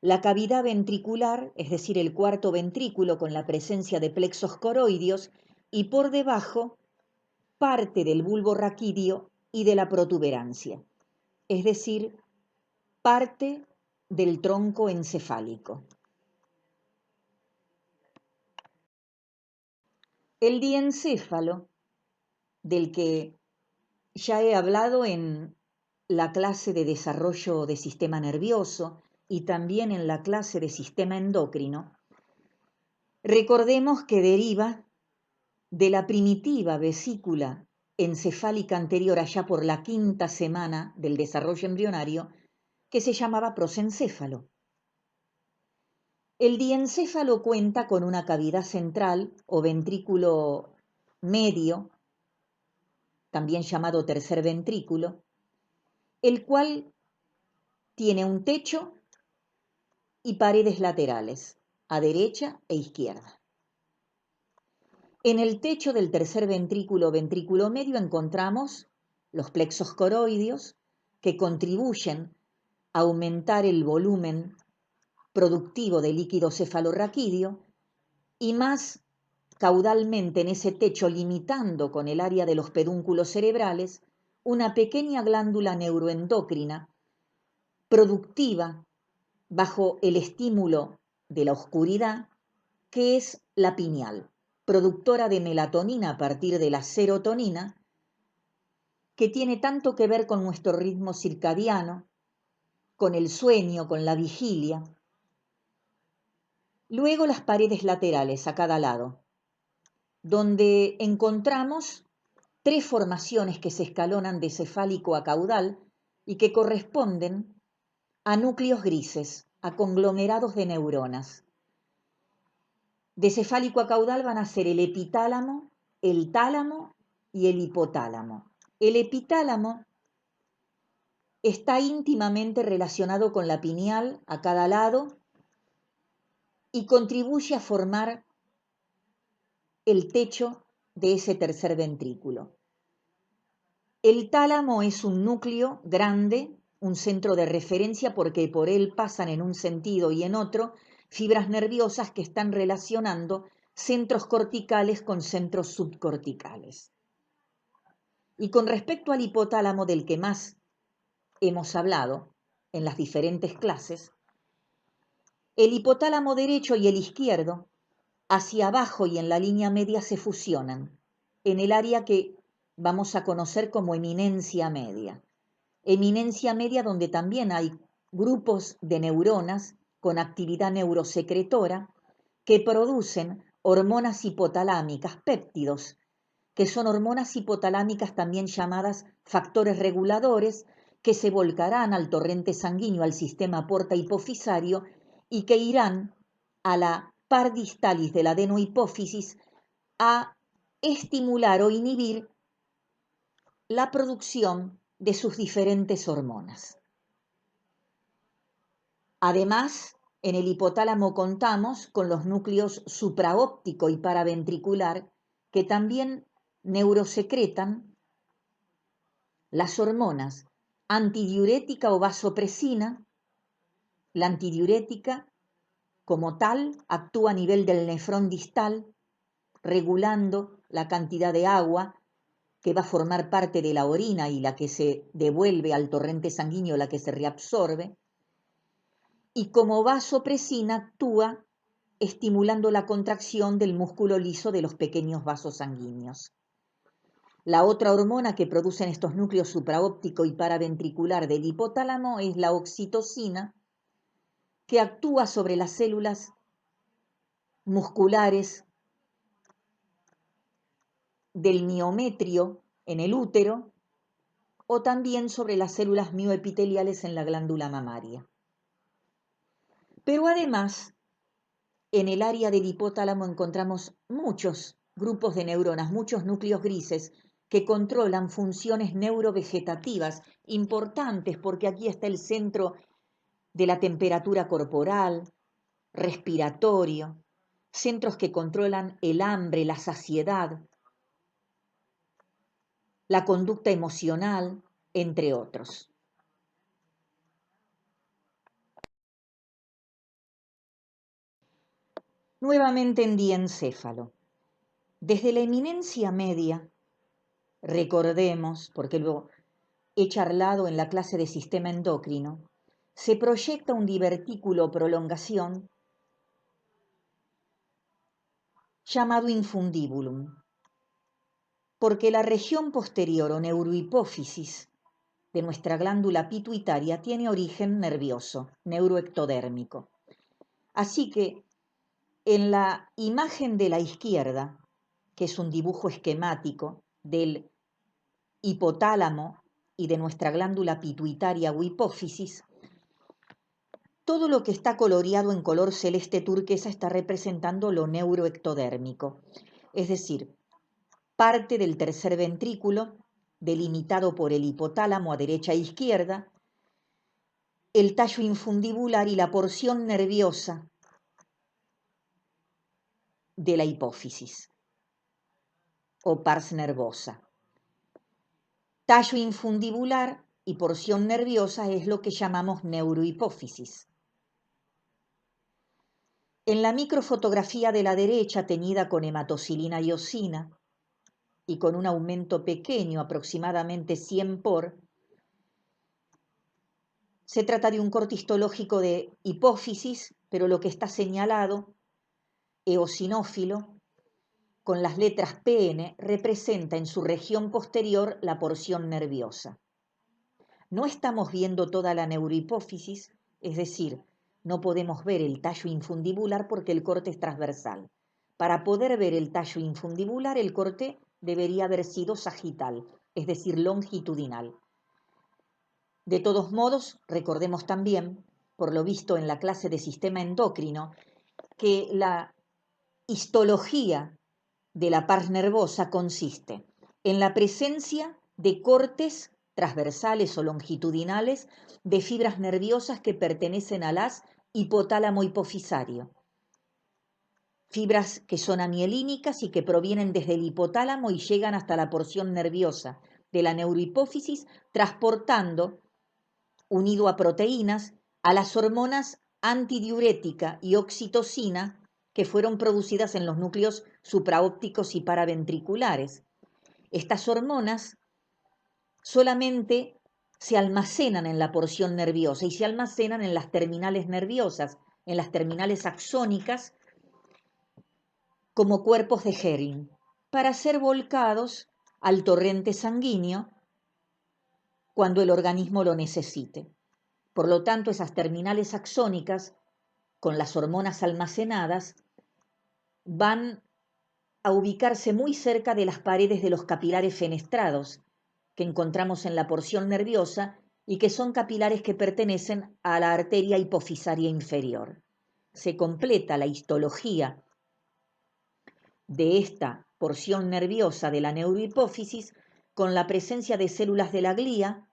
Speaker 1: la cavidad ventricular, es decir, el cuarto ventrículo con la presencia de plexos coroideos, y por debajo parte del bulbo raquídeo y de la protuberancia, es decir, parte del tronco encefálico. El diencéfalo, del que ya he hablado en la clase de desarrollo de sistema nervioso y también en la clase de sistema endocrino, recordemos que deriva de la primitiva vesícula encefálica anterior allá por la 5ª semana del desarrollo embrionario, que se llamaba prosencéfalo. El diencéfalo cuenta con una cavidad central o ventrículo medio, también llamado tercer ventrículo, el cual tiene un techo y paredes laterales, a derecha e izquierda. En el techo del tercer ventrículo, ventrículo medio, encontramos los plexos coroideos, que contribuyen a aumentar el volumen productivo de líquido cefalorraquídeo, y más caudalmente en ese techo, limitando con el área de los pedúnculos cerebrales, una pequeña glándula neuroendocrina productiva bajo el estímulo de la oscuridad, que es la pineal, productora de melatonina a partir de la serotonina, que tiene tanto que ver con nuestro ritmo circadiano, con el sueño, con la vigilia. Luego las paredes laterales a cada lado, donde encontramos 3 formaciones que se escalonan de cefálico a caudal y que corresponden a núcleos grises, a conglomerados de neuronas. De cefálico a caudal van a ser el epitálamo, el tálamo y el hipotálamo. El epitálamo está íntimamente relacionado con la pineal a cada lado y contribuye a formar el techo de ese tercer ventrículo. El tálamo es un núcleo grande, un centro de referencia, porque por él pasan en un sentido y en otro fibras nerviosas que están relacionando centros corticales con centros subcorticales. Y con respecto al hipotálamo, del que más hemos hablado en las diferentes clases, el hipotálamo derecho y el izquierdo, hacia abajo y en la línea media, se fusionan en el área que vamos a conocer como eminencia media. Eminencia media donde también hay grupos de neuronas con actividad neurosecretora que producen hormonas hipotalámicas, péptidos, que son hormonas hipotalámicas también llamadas factores reguladores, que se volcarán al torrente sanguíneo, al sistema porta hipofisario, y que irán a la par distalis de la adenohipófisis a estimular o inhibir la producción de sus diferentes hormonas. Además, en el hipotálamo contamos con los núcleos supraóptico y paraventricular, que también neurosecretan las hormonas antidiurética o vasopresina. La antidiurética, como tal, actúa a nivel del nefrón distal, regulando la cantidad de agua que va a formar parte de la orina y la que se devuelve al torrente sanguíneo, la que se reabsorbe. Y como vasopresina actúa estimulando la contracción del músculo liso de los pequeños vasos sanguíneos. La otra hormona que producen estos núcleos supraóptico y paraventricular del hipotálamo es la oxitocina, que actúa sobre las células musculares del miometrio en el útero o también sobre las células mioepiteliales en la glándula mamaria. Pero además, en el área del hipotálamo encontramos muchos grupos de neuronas, muchos núcleos grises que controlan funciones neurovegetativas importantes, porque aquí está el centro de la temperatura corporal, respiratorio, centros que controlan el hambre, la saciedad, la conducta emocional, entre otros. Nuevamente en diencéfalo. Desde la eminencia media, recordemos, porque lo he charlado en la clase de sistema endocrino, se proyecta un divertículo o prolongación llamado infundibulum, porque la región posterior o neurohipófisis de nuestra glándula pituitaria tiene origen nervioso, neuroectodérmico. Así que en la imagen de la izquierda, que es un dibujo esquemático del hipotálamo y de nuestra glándula pituitaria o hipófisis, todo lo que está coloreado en color celeste turquesa está representando lo neuroectodérmico, es decir, parte del tercer ventrículo, delimitado por el hipotálamo a derecha e izquierda, el tallo infundibular y la porción nerviosa de la hipófisis o pars nervosa. Tallo infundibular y porción nerviosa es lo que llamamos neurohipófisis. En la microfotografía de la derecha, teñida con hematocilina y osina, y con un aumento pequeño, aproximadamente 100 por, se trata de un corte histológico de hipófisis, pero lo que está señalado, eosinófilo, con las letras PN, representa en su región posterior la porción nerviosa. No estamos viendo toda la neurohipófisis, es decir, no podemos ver el tallo infundibular porque el corte es transversal. Para poder ver el tallo infundibular, el corte debería haber sido sagital, es decir, longitudinal. De todos modos, recordemos también, por lo visto en la clase de sistema endocrino, que la histología de la pars nervosa consiste en la presencia de cortes transversales o longitudinales de fibras nerviosas que pertenecen a las hipotálamo hipofisario. Fibras que son amielínicas y que provienen desde el hipotálamo y llegan hasta la porción nerviosa de la neurohipófisis, transportando, unido a proteínas, a las hormonas antidiurética y oxitocina que fueron producidas en los núcleos supraópticos y paraventriculares. Estas hormonas solamente se almacenan en la porción nerviosa y se almacenan en las terminales nerviosas, en las terminales axónicas, como cuerpos de Herring, para ser volcados al torrente sanguíneo cuando el organismo lo necesite. Por lo tanto, esas terminales axónicas, con las hormonas almacenadas, van a ubicarse muy cerca de las paredes de los capilares fenestrados que encontramos en la porción nerviosa y que son capilares que pertenecen a la arteria hipofisaria inferior. Se completa la histología de esta porción nerviosa de la neurohipófisis con la presencia de células de la glía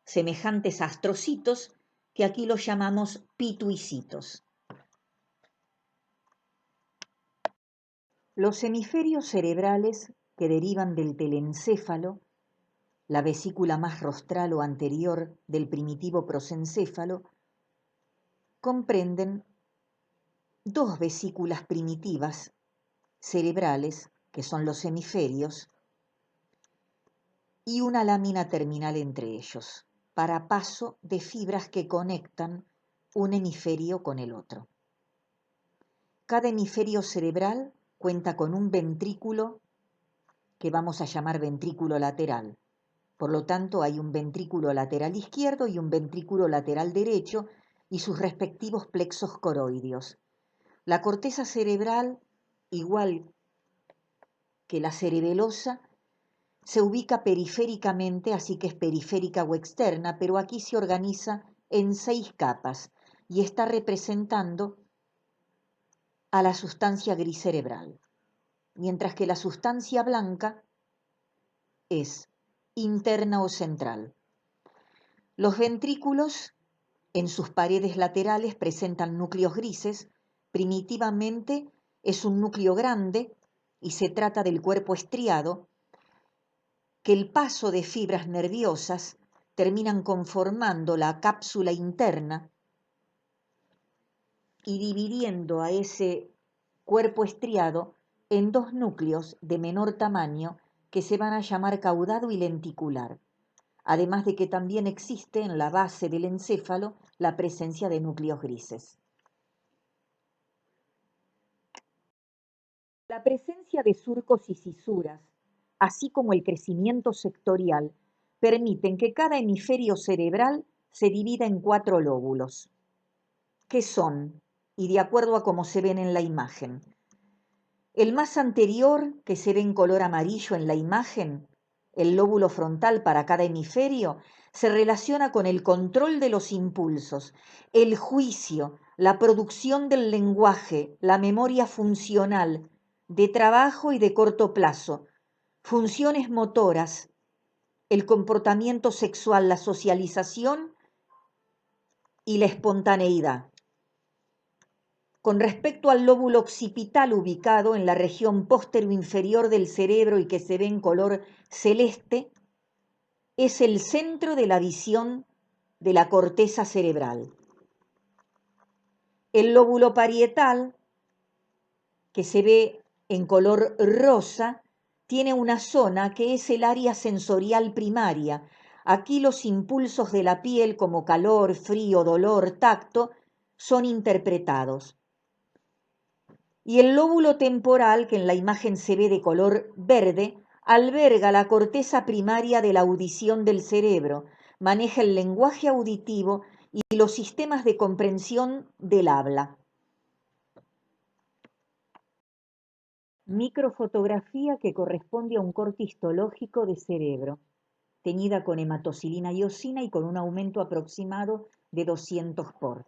Speaker 1: semejantes a astrocitos, que aquí los llamamos pituicitos. Los hemisferios cerebrales que derivan del telencéfalo, la vesícula más rostral o anterior del primitivo prosencéfalo, comprenden dos vesículas primitivas cerebrales, que son los hemisferios, y una lámina terminal entre ellos, para paso de fibras que conectan un hemisferio con el otro. Cada hemisferio cerebral cuenta con un ventrículo que vamos a llamar ventrículo lateral. Por lo tanto, hay un ventrículo lateral izquierdo y un ventrículo lateral derecho y sus respectivos plexos coroideos. La corteza cerebral, igual que la cerebelosa, se ubica periféricamente, así que es periférica o externa, pero aquí se organiza en 6 capas y está representando a la sustancia gris cerebral, mientras que la sustancia blanca es interna o central. Los ventrículos en sus paredes laterales presentan núcleos grises. Primitivamente es un núcleo grande y se trata del cuerpo estriado, que el paso de fibras nerviosas terminan conformando la cápsula interna y dividiendo a ese cuerpo estriado en 2 núcleos de menor tamaño que se van a llamar caudado y lenticular, además de que también existe en la base del encéfalo la presencia de núcleos grises. La presencia de surcos y cisuras, así como el crecimiento sectorial, permiten que cada hemisferio cerebral se divida en 4 lóbulos, que son, y de acuerdo a cómo se ven en la imagen, el más anterior, que se ve en color amarillo en la imagen, el lóbulo frontal para cada hemisferio, se relaciona con el control de los impulsos, el juicio, la producción del lenguaje, la memoria funcional, de trabajo y de corto plazo, funciones motoras, el comportamiento sexual, la socialización y la espontaneidad. Con respecto al lóbulo occipital ubicado en la región póstero-inferior del cerebro y que se ve en color celeste, es el centro de la visión de la corteza cerebral. El lóbulo parietal, que se ve en color rosa, tiene una zona que es el área sensorial primaria. Aquí los impulsos de la piel como calor, frío, dolor, tacto, son interpretados. Y el lóbulo temporal, que en la imagen se ve de color verde, alberga la corteza primaria de la audición del cerebro, maneja el lenguaje auditivo y los sistemas de comprensión del habla. Microfotografía que corresponde a un corte histológico de cerebro, teñida con hematocilina y eosina y con un aumento aproximado de 200 por.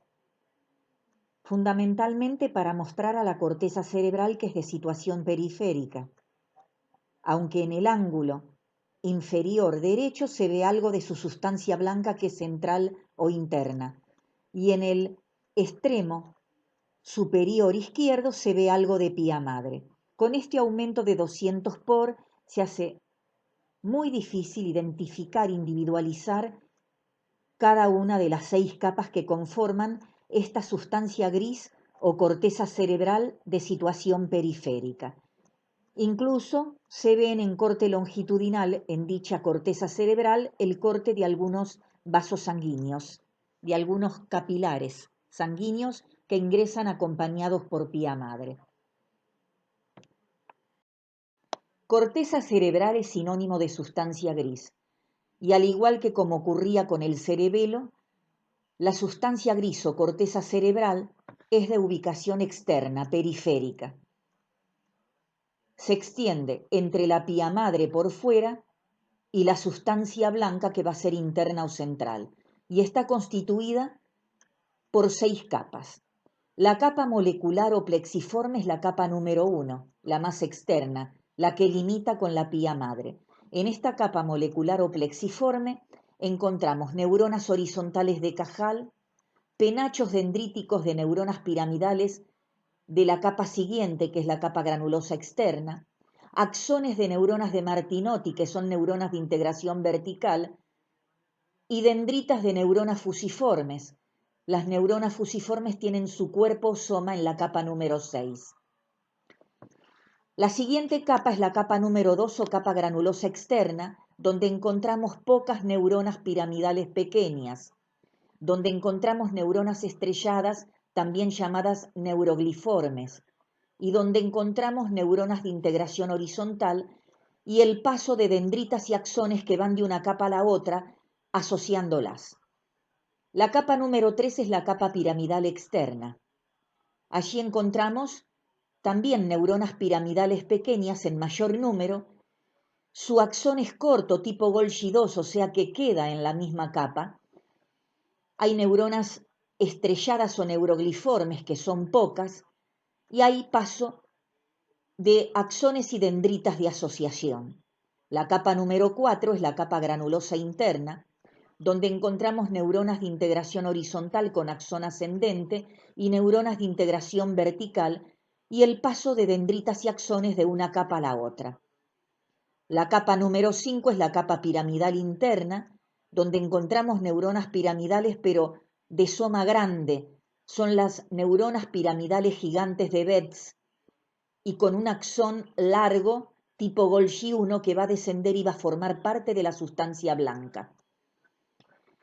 Speaker 1: Fundamentalmente para mostrar a la corteza cerebral que es de situación periférica, aunque en el ángulo inferior derecho se ve algo de su sustancia blanca que es central o interna, y en el extremo superior izquierdo se ve algo de pía madre. Con este aumento de 200 por se hace muy difícil identificar, individualizar cada una de las 6 capas que conforman esta sustancia gris o corteza cerebral de situación periférica. Incluso se ven en corte longitudinal en dicha corteza cerebral el corte de algunos vasos sanguíneos, de algunos capilares sanguíneos que ingresan acompañados por pía madre. Corteza cerebral es sinónimo de sustancia gris, y al igual que como ocurría con el cerebelo, la sustancia gris o corteza cerebral es de ubicación externa, periférica. Se extiende entre la pía madre por fuera y la sustancia blanca que va a ser interna o central, y está constituida por 6 capas. La capa molecular o plexiforme es la capa número 1, la más externa, la que limita con la pía madre. En esta capa molecular o plexiforme encontramos neuronas horizontales de Cajal, penachos dendríticos de neuronas piramidales de la capa siguiente, que es la capa granulosa externa, axones de neuronas de Martinotti, que son neuronas de integración vertical, y dendritas de neuronas fusiformes. Las neuronas fusiformes tienen su cuerpo soma en la capa número 6. La siguiente capa es la capa número 2 o capa granulosa externa, donde encontramos pocas neuronas piramidales pequeñas, donde encontramos neuronas estrelladas, también llamadas neurogliformes, y donde encontramos neuronas de integración horizontal, y el paso de dendritas y axones que van de una capa a la otra, asociándolas. La capa número 3 es la capa piramidal externa. Allí encontramos también neuronas piramidales pequeñas en mayor número. Su axón es corto, tipo Golgi 2, o sea que queda en la misma capa. Hay neuronas estrelladas o neurogliformes, que son pocas, y hay paso de axones y dendritas de asociación. La capa número 4 es la capa granulosa interna, donde encontramos neuronas de integración horizontal con axón ascendente y neuronas de integración vertical, y el paso de dendritas y axones de una capa a la otra. La capa número 5 es la capa piramidal interna, donde encontramos neuronas piramidales pero de soma grande. Son las neuronas piramidales gigantes de Betz, y con un axón largo tipo Golgi 1 que va a descender y va a formar parte de la sustancia blanca.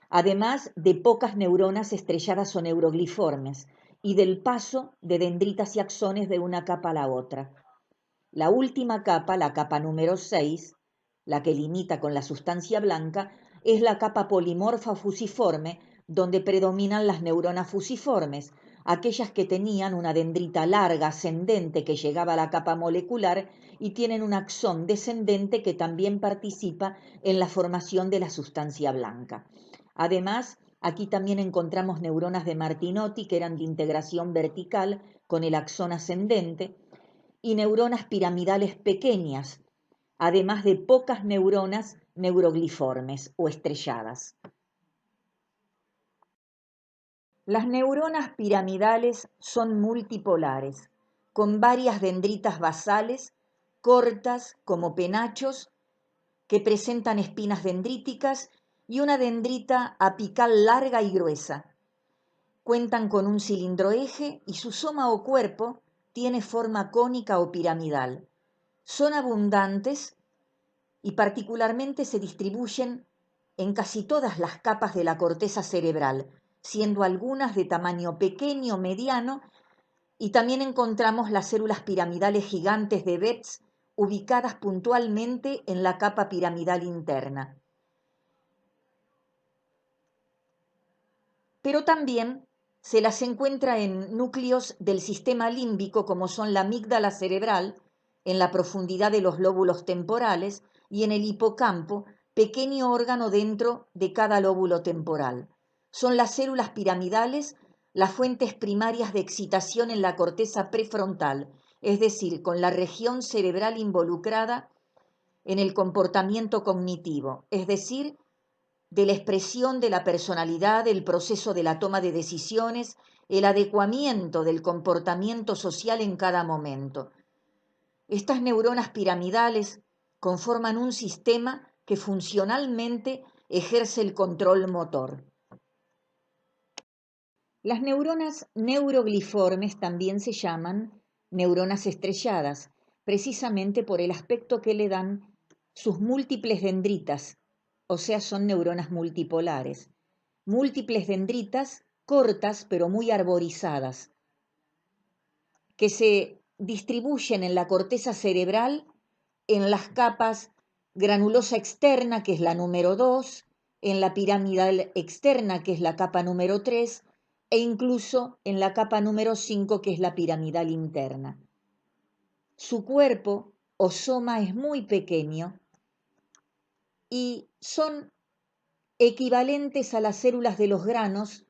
Speaker 1: Además de pocas neuronas estrelladas o neurogliformes y del paso de dendritas y axones de una capa a la otra. La última capa, la capa número 6, la que limita con la sustancia blanca, es la capa polimorfa o fusiforme, donde predominan las neuronas fusiformes, aquellas que tenían una dendrita larga ascendente que llegaba a la capa molecular y tienen un axón descendente que también participa en la formación de la sustancia blanca. Además, aquí también encontramos neuronas de Martinotti que eran de integración vertical con el axón ascendente y neuronas piramidales pequeñas, además de pocas neuronas neurogliformes o estrelladas. Las neuronas piramidales son multipolares, con varias dendritas basales, cortas como penachos, que presentan espinas dendríticas y una dendrita apical larga y gruesa. Cuentan con un cilindroeje y su soma o cuerpo tiene forma cónica o piramidal. Son abundantes y particularmente se distribuyen en casi todas las capas de la corteza cerebral, siendo algunas de tamaño pequeño, mediano, y también encontramos las células piramidales gigantes de Betz ubicadas puntualmente en la capa piramidal interna. Pero también se las encuentra en núcleos del sistema límbico, como son la amígdala cerebral, en la profundidad de los lóbulos temporales, y en el hipocampo, pequeño órgano dentro de cada lóbulo temporal. Son las células piramidales las fuentes primarias de excitación en la corteza prefrontal, es decir, con la región cerebral involucrada en el comportamiento cognitivo, es decir, de la expresión de la personalidad, el proceso de la toma de decisiones, el adecuamiento del comportamiento social en cada momento. Estas neuronas piramidales conforman un sistema que funcionalmente ejerce el control motor. Las neuronas neurogliformes también se llaman neuronas estrelladas, precisamente por el aspecto que le dan sus múltiples dendritas, o sea, son neuronas multipolares. Múltiples dendritas cortas pero muy arborizadas, que se distribuyen en la corteza cerebral en las capas granulosa externa, que es la número 2, en la piramidal externa, que es la capa número 3, e incluso en la capa número 5, que es la piramidal interna. Su cuerpo o soma es muy pequeño y son equivalentes a las células de los granos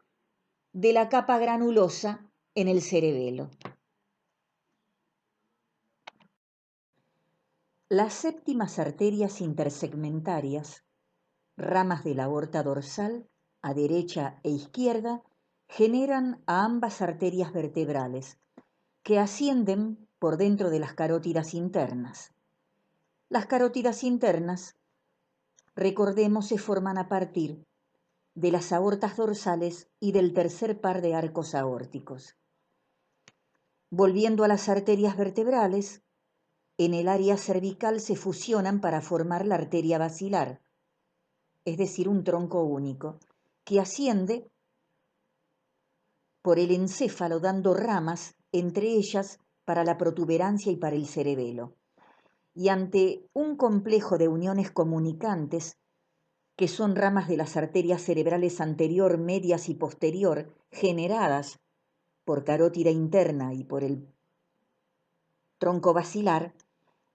Speaker 1: de la capa granulosa en el cerebelo. Las séptimas arterias intersegmentarias, ramas de la aorta dorsal, a derecha e izquierda, generan a ambas arterias vertebrales, que ascienden por dentro de las carótidas internas. Las carótidas internas, recordemos, se forman a partir de las aortas dorsales y del tercer par de arcos aórticos. Volviendo a las arterias vertebrales, en el área cervical se fusionan para formar la arteria basilar, es decir, un tronco único, que asciende por el encéfalo dando ramas, entre ellas para la protuberancia y para el cerebelo. y ante un complejo de uniones comunicantes, que son ramas de las arterias cerebrales anterior, medias y posterior, generadas por carótida interna y por el tronco basilar,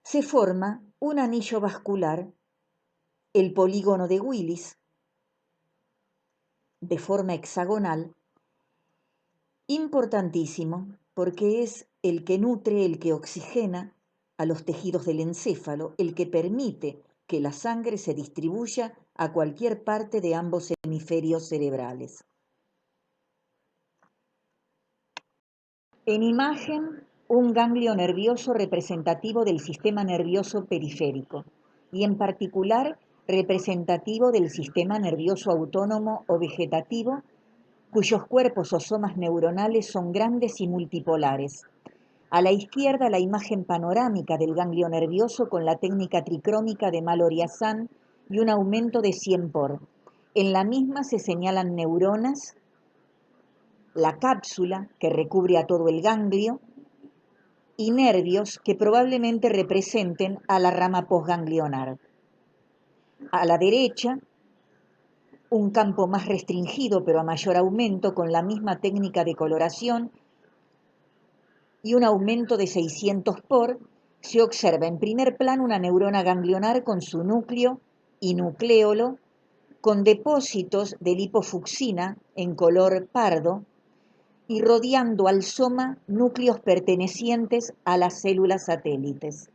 Speaker 1: se forma un anillo vascular, el polígono de Willis, de forma hexagonal, importantísimo porque es el que nutre, el que oxigena a los tejidos del encéfalo, el que permite que la sangre se distribuya a cualquier parte de ambos hemisferios cerebrales. En imagen, un ganglio nervioso representativo del sistema nervioso periférico y en particular representativo del sistema nervioso autónomo o vegetativo, cuyos cuerpos o somas neuronales son grandes y multipolares. A la izquierda, la imagen panorámica del ganglio nervioso con la técnica tricrómica de Mallory-Hassan y un aumento de 100 por. En la misma se señalan neuronas, la cápsula que recubre a todo el ganglio y nervios que probablemente representen a la rama postganglionar. A la derecha, un campo más restringido pero a mayor aumento con la misma técnica de coloración y un aumento de 600 por, se observa en primer plano una neurona ganglionar con su núcleo y nucléolo, con depósitos de lipofucsina en color pardo y rodeando al soma núcleos pertenecientes a las células satélites.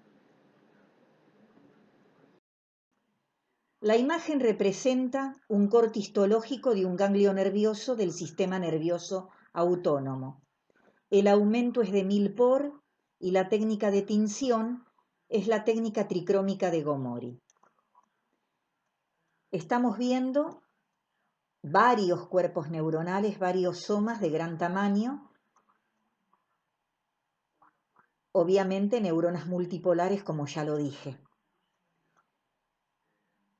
Speaker 1: La imagen representa un corte histológico de un ganglio nervioso del sistema nervioso autónomo. El aumento es de 1000 por y la técnica de tinción es la técnica tricrómica de Gomori. Estamos viendo varios cuerpos neuronales, varios somas de gran tamaño, obviamente neuronas multipolares, como ya lo dije.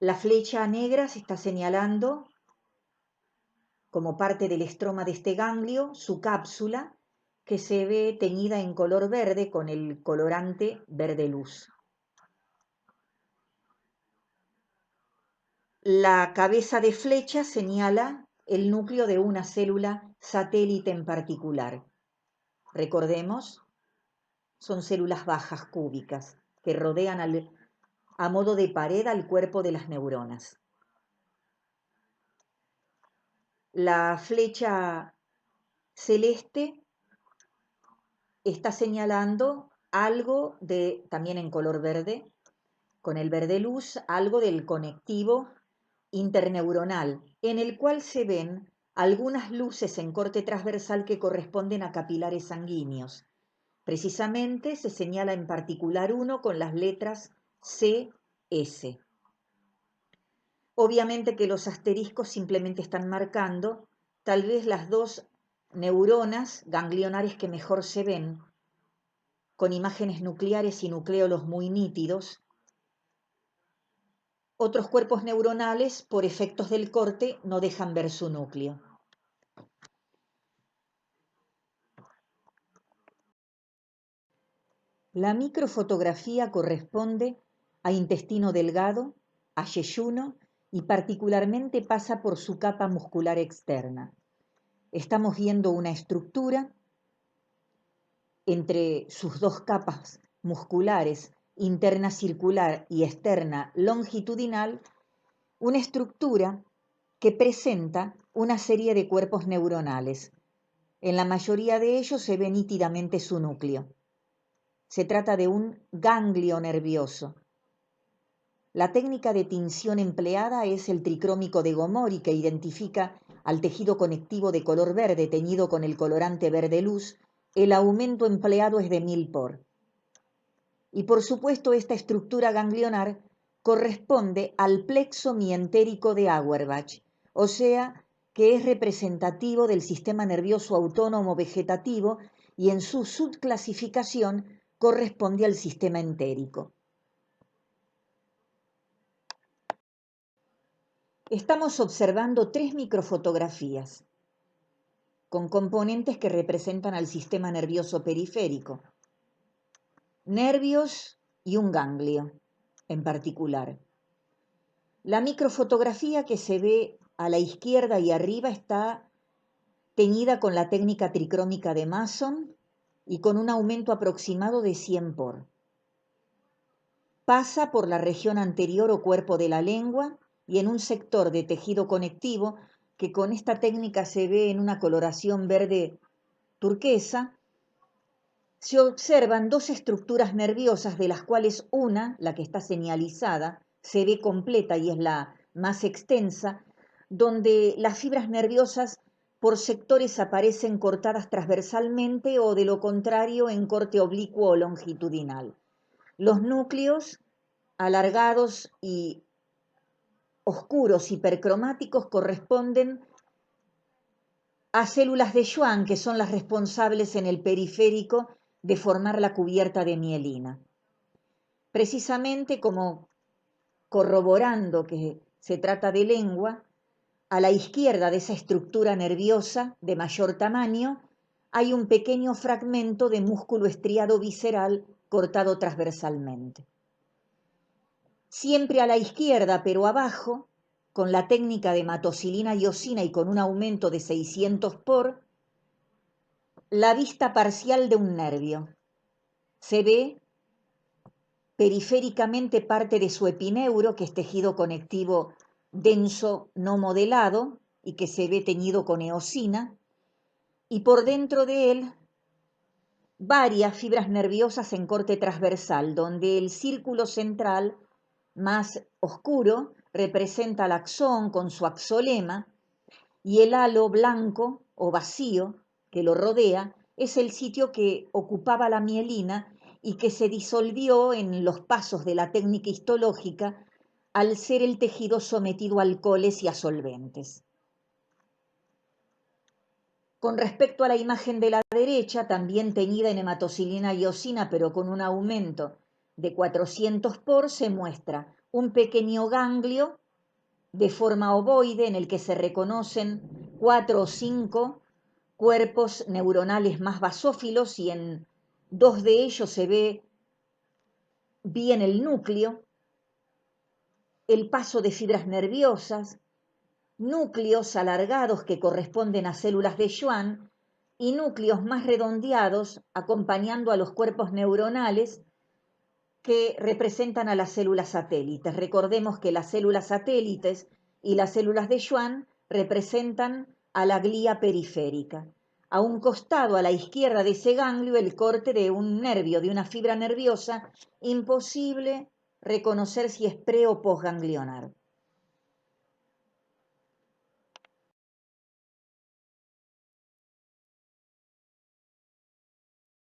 Speaker 1: La flecha negra se está señalando como parte del estroma de este ganglio, su cápsula, que se ve teñida en color verde con el colorante verde luz. La cabeza de flecha señala el núcleo de una célula satélite en particular. Recordemos, son células bajas cúbicas que rodean a modo de pared al cuerpo de las neuronas. La flecha celeste está señalando algo también en color verde, con el verde luz, algo del conectivo interneuronal, en el cual se ven algunas luces en corte transversal que corresponden a capilares sanguíneos. Precisamente se señala en particular uno con las letras CS. Obviamente que los asteriscos simplemente están marcando tal vez las dos neuronas ganglionares que mejor se ven, con imágenes nucleares y nucléolos muy nítidos. Otros cuerpos neuronales, por efectos del corte, no dejan ver su núcleo. La microfotografía corresponde a intestino delgado, a yeyuno y particularmente pasa por su capa muscular externa. Estamos viendo una estructura entre sus dos capas musculares, interna circular y externa longitudinal, una estructura que presenta una serie de cuerpos neuronales. En la mayoría de ellos se ve nítidamente su núcleo. Se trata de un ganglio nervioso. La técnica de tinción empleada es el tricrómico de Gomori, que identifica al tejido conectivo de color verde teñido con el colorante verde luz. El aumento empleado es de 1000 por. Y por supuesto esta estructura ganglionar corresponde al plexo mientérico de Auerbach, o sea que es representativo del sistema nervioso autónomo vegetativo y en su subclasificación corresponde al sistema entérico. Estamos observando 3 microfotografías con componentes que representan al sistema nervioso periférico. Nervios y un ganglio en particular. La microfotografía que se ve a la izquierda y arriba está teñida con la técnica tricrómica de Mason y con un aumento aproximado de 100 por. Pasa por la región anterior o cuerpo de la lengua y en un sector de tejido conectivo que con esta técnica se ve en una coloración verde turquesa, se observan dos estructuras nerviosas de las cuales una, la que está señalizada, se ve completa y es la más extensa, donde las fibras nerviosas por sectores aparecen cortadas transversalmente o de lo contrario en corte oblicuo o longitudinal. Los núcleos alargados y oscuros hipercromáticos corresponden a células de Schwann, que son las responsables en el periférico de formar la cubierta de mielina. Precisamente como corroborando que se trata de lengua, a la izquierda de esa estructura nerviosa de mayor tamaño hay un pequeño fragmento de músculo estriado visceral cortado transversalmente. Siempre a la izquierda, pero abajo, con la técnica de hematocilina y osina y con un aumento de 600 por, la vista parcial de un nervio. Se ve periféricamente parte de su epineuro, que es tejido conectivo denso no modelado y que se ve teñido con eosina, y por dentro de él varias fibras nerviosas en corte transversal, donde el círculo central más oscuro representa el axón con su axolema y el halo blanco o vacío que lo rodea es el sitio que ocupaba la mielina y que se disolvió en los pasos de la técnica histológica al ser el tejido sometido a alcoholes y a solventes. Con respecto a la imagen de la derecha, también teñida en hematocilina y osina, pero con un aumento de 400 por, se muestra un pequeño ganglio de forma ovoide en el que se reconocen 4 o 5 cuerpos neuronales más basófilos y en 2 de ellos se ve bien el núcleo, el paso de fibras nerviosas, núcleos alargados que corresponden a células de Schwann y núcleos más redondeados acompañando a los cuerpos neuronales que representan a las células satélites. Recordemos que las células satélites y las células de Schwann representan a la glía periférica. A un costado, a la izquierda de ese ganglio, el corte de un nervio, de una fibra nerviosa, imposible reconocer si es pre o postganglionar.